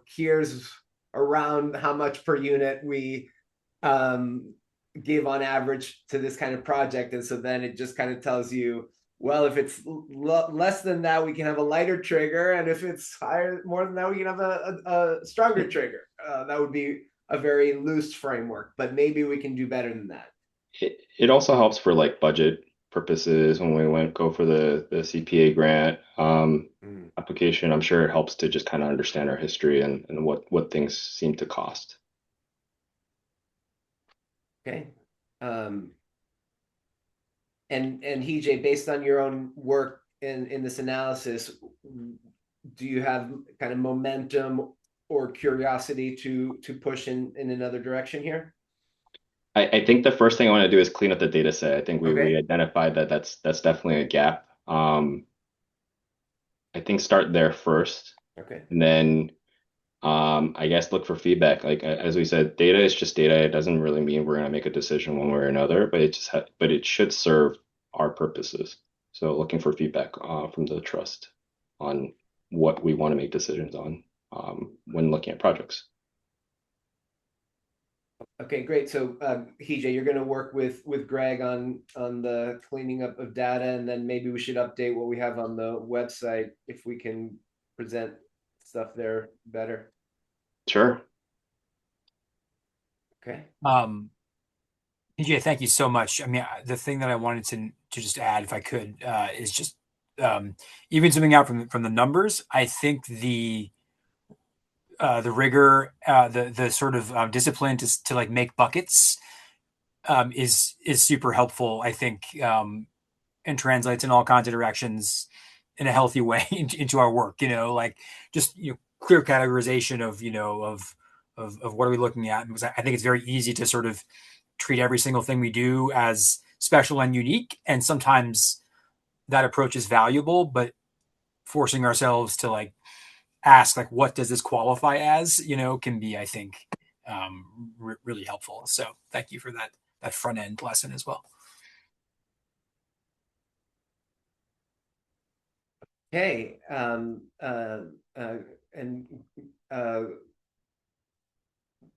here's around how much per unit we um, give on average to this kind of project. And so then it just kind of tells you, well, if it's less than that, we can have a lighter trigger. And if it's higher, more than that, we can have a stronger trigger. That would be a very loose framework, but maybe we can do better than that. It also helps for like budget purposes when we went go for the CPA grant application. I'm sure it helps to just kind of understand our history and what things seem to cost. Okay. And Hej, based on your own work in this analysis, do you have kind of momentum or curiosity to push in another direction here? I think the first thing I want to do is clean up the data set. I think we Okay. identified that that's definitely a gap. I think start there first, Okay. and then I guess look for feedback. Like as we said, data is just data. It doesn't really mean we're going to make a decision one way or another, but but it should serve our purposes. So looking for feedback from the trust on what we want to make decisions on when looking at projects. Okay, great. So Hej, you're going to work with Greg on the cleaning up of data, and then maybe we should update what we have on the website if we can present stuff there better. Sure. Okay. PJ, thank you so much. I mean, the thing that I wanted to just add, if I could, is just even zooming out from the numbers. I think the rigor, the sort of discipline to like make buckets is super helpful. I think and translates in all kinds of directions in a healthy way into our work. Like just clear categorization of of what are we looking at, because I think it's very easy to sort of treat every single thing we do as special and unique, and sometimes that approach is valuable, but forcing ourselves to like ask like what does this qualify as, can be, I think, really helpful. So thank you for that front end lesson as well. Okay. And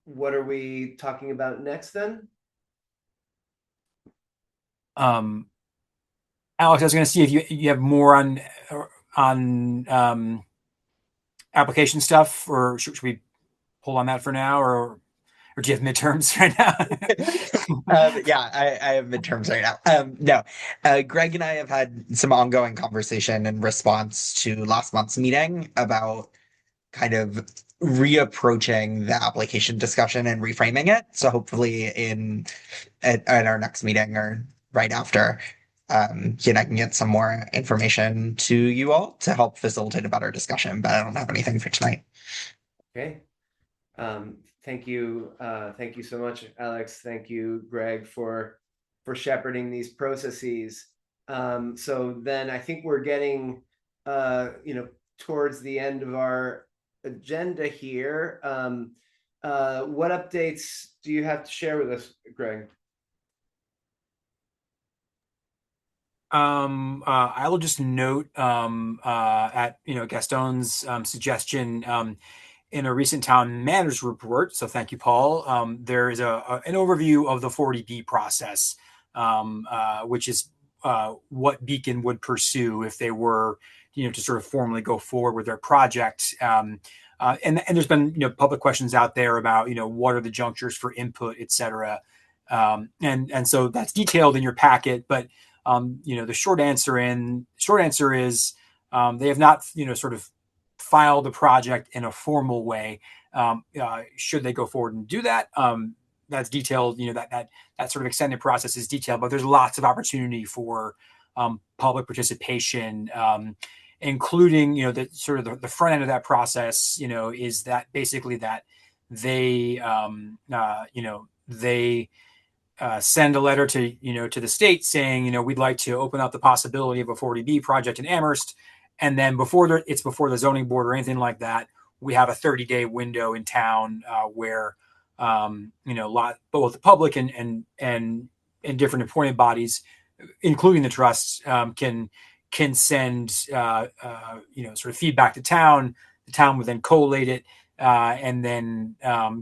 what are we talking about next then? Alex, I was going to see if you have more on application stuff, or should we hold on that for now, or do you have midterms right now? Yeah, I have midterms right now. No, Greg and I have had some ongoing conversation in response to last month's meeting about kind of reapproaching the application discussion and reframing it. So hopefully at our next meeting or right after, I can get some more information to you all to help facilitate a better discussion, but I don't have anything for tonight. Okay. Thank you. Thank you so much, Alex. Thank you, Greg, for shepherding these processes. So then I think we're getting towards the end of our agenda here. What updates do you have to share with us, Greg? I will just note at Gaston's suggestion, in a recent town manager's report, so thank you, Paul, there is an overview of the 40B process, which is what Beacon would pursue if they were to sort of formally go forward with their project. And there's been public questions out there about what are the junctures for input, et cetera. And so that's detailed in your packet, but the short answer is they have not sort of filed a project in a formal way. Should they go forward and do that, that's detailed. That sort of extended process is detailed, but there's lots of opportunity for public participation, including the sort of the front end of that process. Is that basically that they send a letter to the state saying we'd like to open up the possibility of a 40B project in Amherst, and then before it's before the zoning board or anything like that, we have a 30-day window in town where both the public and different appointed bodies, including the trusts, can send sort of feedback to town. The town would then collate it and then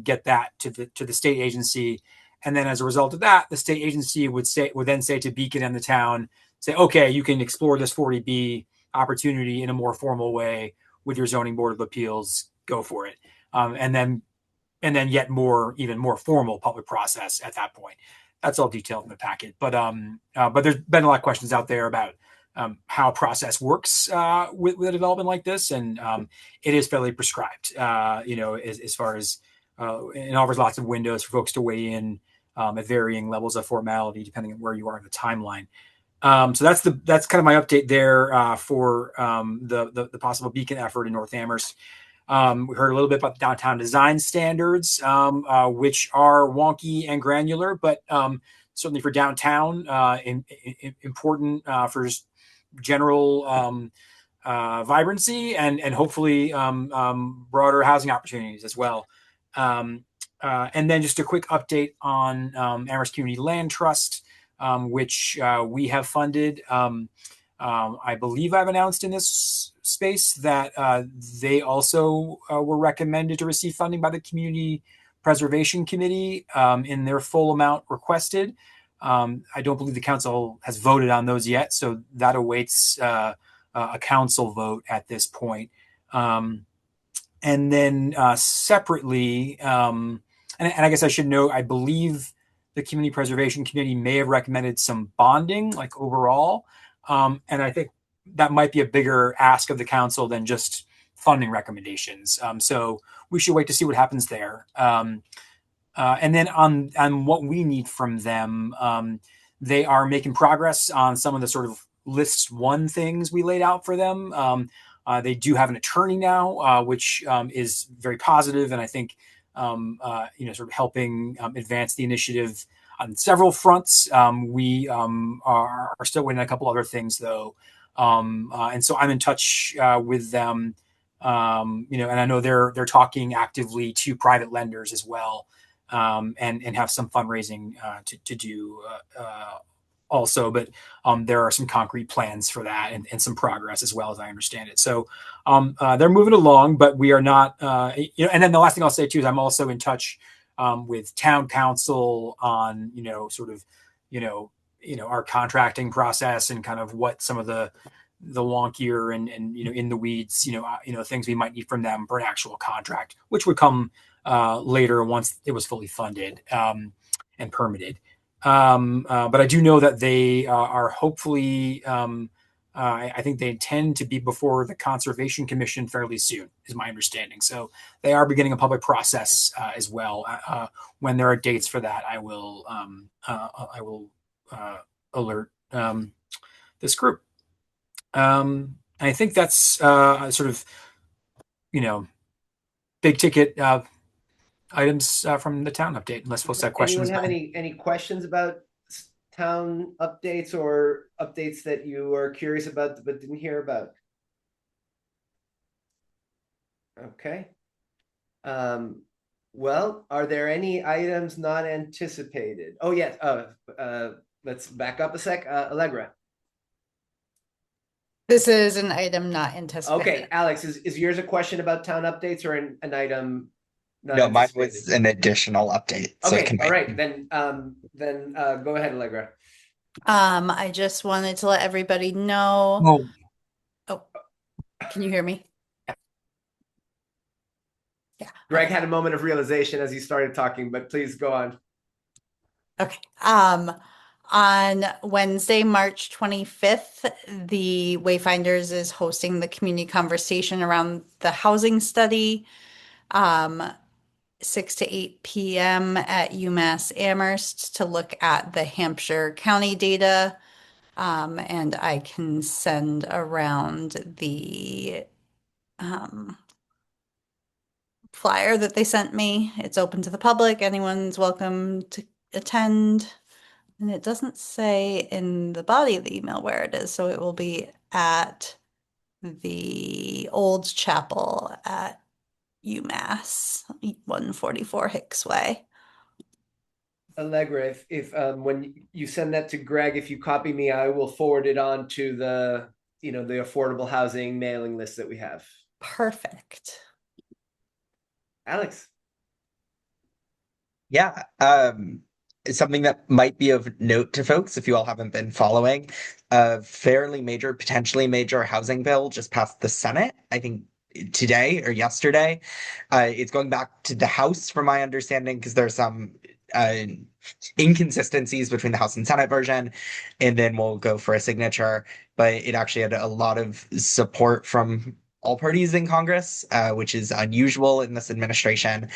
get that to the state agency. And then as a result of that, the state agency would then say to Beacon and the town, say, okay, you can explore this 40B opportunity in a more formal way with your zoning board of appeals. Go for it. And then even more formal public process at that point. That's all detailed in the packet. But there's been a lot of questions out there about how process works with a development like this, and it is fairly prescribed. As far as it offers lots of windows for folks to weigh in at varying levels of formality depending on where you are in the timeline. So that's kind of my update there for the possible Beacon effort in North Amherst. We heard a little bit about the downtown design standards, which are wonky and granular, but certainly for downtown, important for just general vibrancy and hopefully broader housing opportunities as well. And then just a quick update on Amherst Community Land Trust, which we have funded. I believe I've announced in this space that they also were recommended to receive funding by the Community Preservation Committee in their full amount requested. I don't believe the council has voted on those yet, so that awaits a council vote at this point. And then separately, and I guess I should note, I believe the Community Preservation Committee may have recommended some bonding, like overall. And I think that might be a bigger ask of the council than just funding recommendations. So we should wait to see what happens there. And then on what we need from them, they are making progress on some of the sort of list one things we laid out for them. They do have an attorney now, which is very positive, and I think sort of helping advance the initiative on several fronts. We are still waiting on a couple other things, though, and so I'm in touch with them. And I know they're talking actively to private lenders as well, and have some fundraising to do also, but there are some concrete plans for that and some progress as well, as I understand it. So they're moving along, but we are not, and then the last thing I'll say too is I'm also in touch with town council on, sort of, our contracting process and kind of what some of the wonkier and in the weeds things we might need from them for an actual contract, which would come later once it was fully funded and permitted. But I do know that they are hopefully. I think they intend to be before the Conservation Commission fairly soon, is my understanding. So they are beginning a public process as well. When there are dates for that, I will alert this group. I think that's sort of big ticket items from the town update. Unless folks have questions. Anyone have any questions about town updates or updates that you are curious about but didn't hear about? Okay. Well, are there any items not anticipated? Oh yes. Let's back up a sec. Allegra. This is an item not anticipated. Okay, Alex, is yours a question about town updates or an item not No, mine anticipated? was an additional update. So Okay, all right, then go ahead, Allegra. I just wanted to let everybody know. Oh, can you hear me? Yeah. Greg had a moment of realization as he started talking, but please go on. Okay. On Wednesday, March 25th, the Wayfinders is hosting the community conversation around the housing study, 6 to 8 p.m. at UMass Amherst to look at the Hampshire County data. And I can send around the flyer that they sent me. It's open to the public. Anyone's welcome to attend. And it doesn't say in the body of the email where it is, so it will be at the Old Chapel at UMass, 144 Hicks Way. Allegra, if when you send that to Greg, if you copy me, I will forward it on to the the affordable housing mailing list that we have. Perfect. Alex. Yeah. Something that might be of note to folks, if you all haven't been following, a fairly major, potentially major housing bill just passed the Senate, I think today or yesterday. It's going back to the House, from my understanding, because there's some inconsistencies between the House and Senate version, and then we'll go for a signature. But it actually had a lot of support from all parties in Congress, which is unusual in this administration,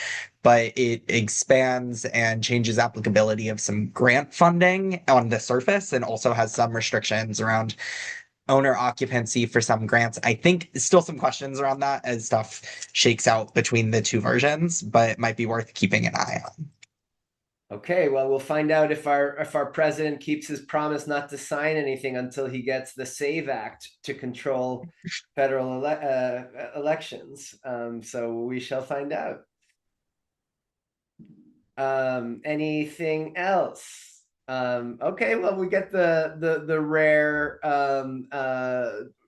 but it expands and changes applicability of some grant funding on the surface and also has some restrictions around owner occupancy for some grants. I think still some questions around that as stuff shakes out between the two versions, but it might be worth keeping an eye on. Okay, well, we'll find out if our president keeps his promise not to sign anything until he gets the SAVE Act to control federal elections. So we shall find out. Anything else? Okay, well, we get the rare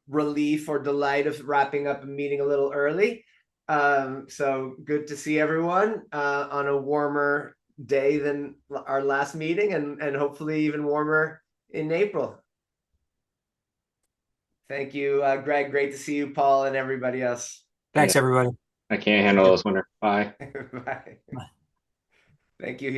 relief or delight of wrapping up a meeting a little early. So good to see everyone on a warmer day than our last meeting, and hopefully even warmer in April. Thank you, Greg. Great to see you, Paul, and everybody else. Thanks, everybody. I can't handle this winter. Bye. Bye. Thank you.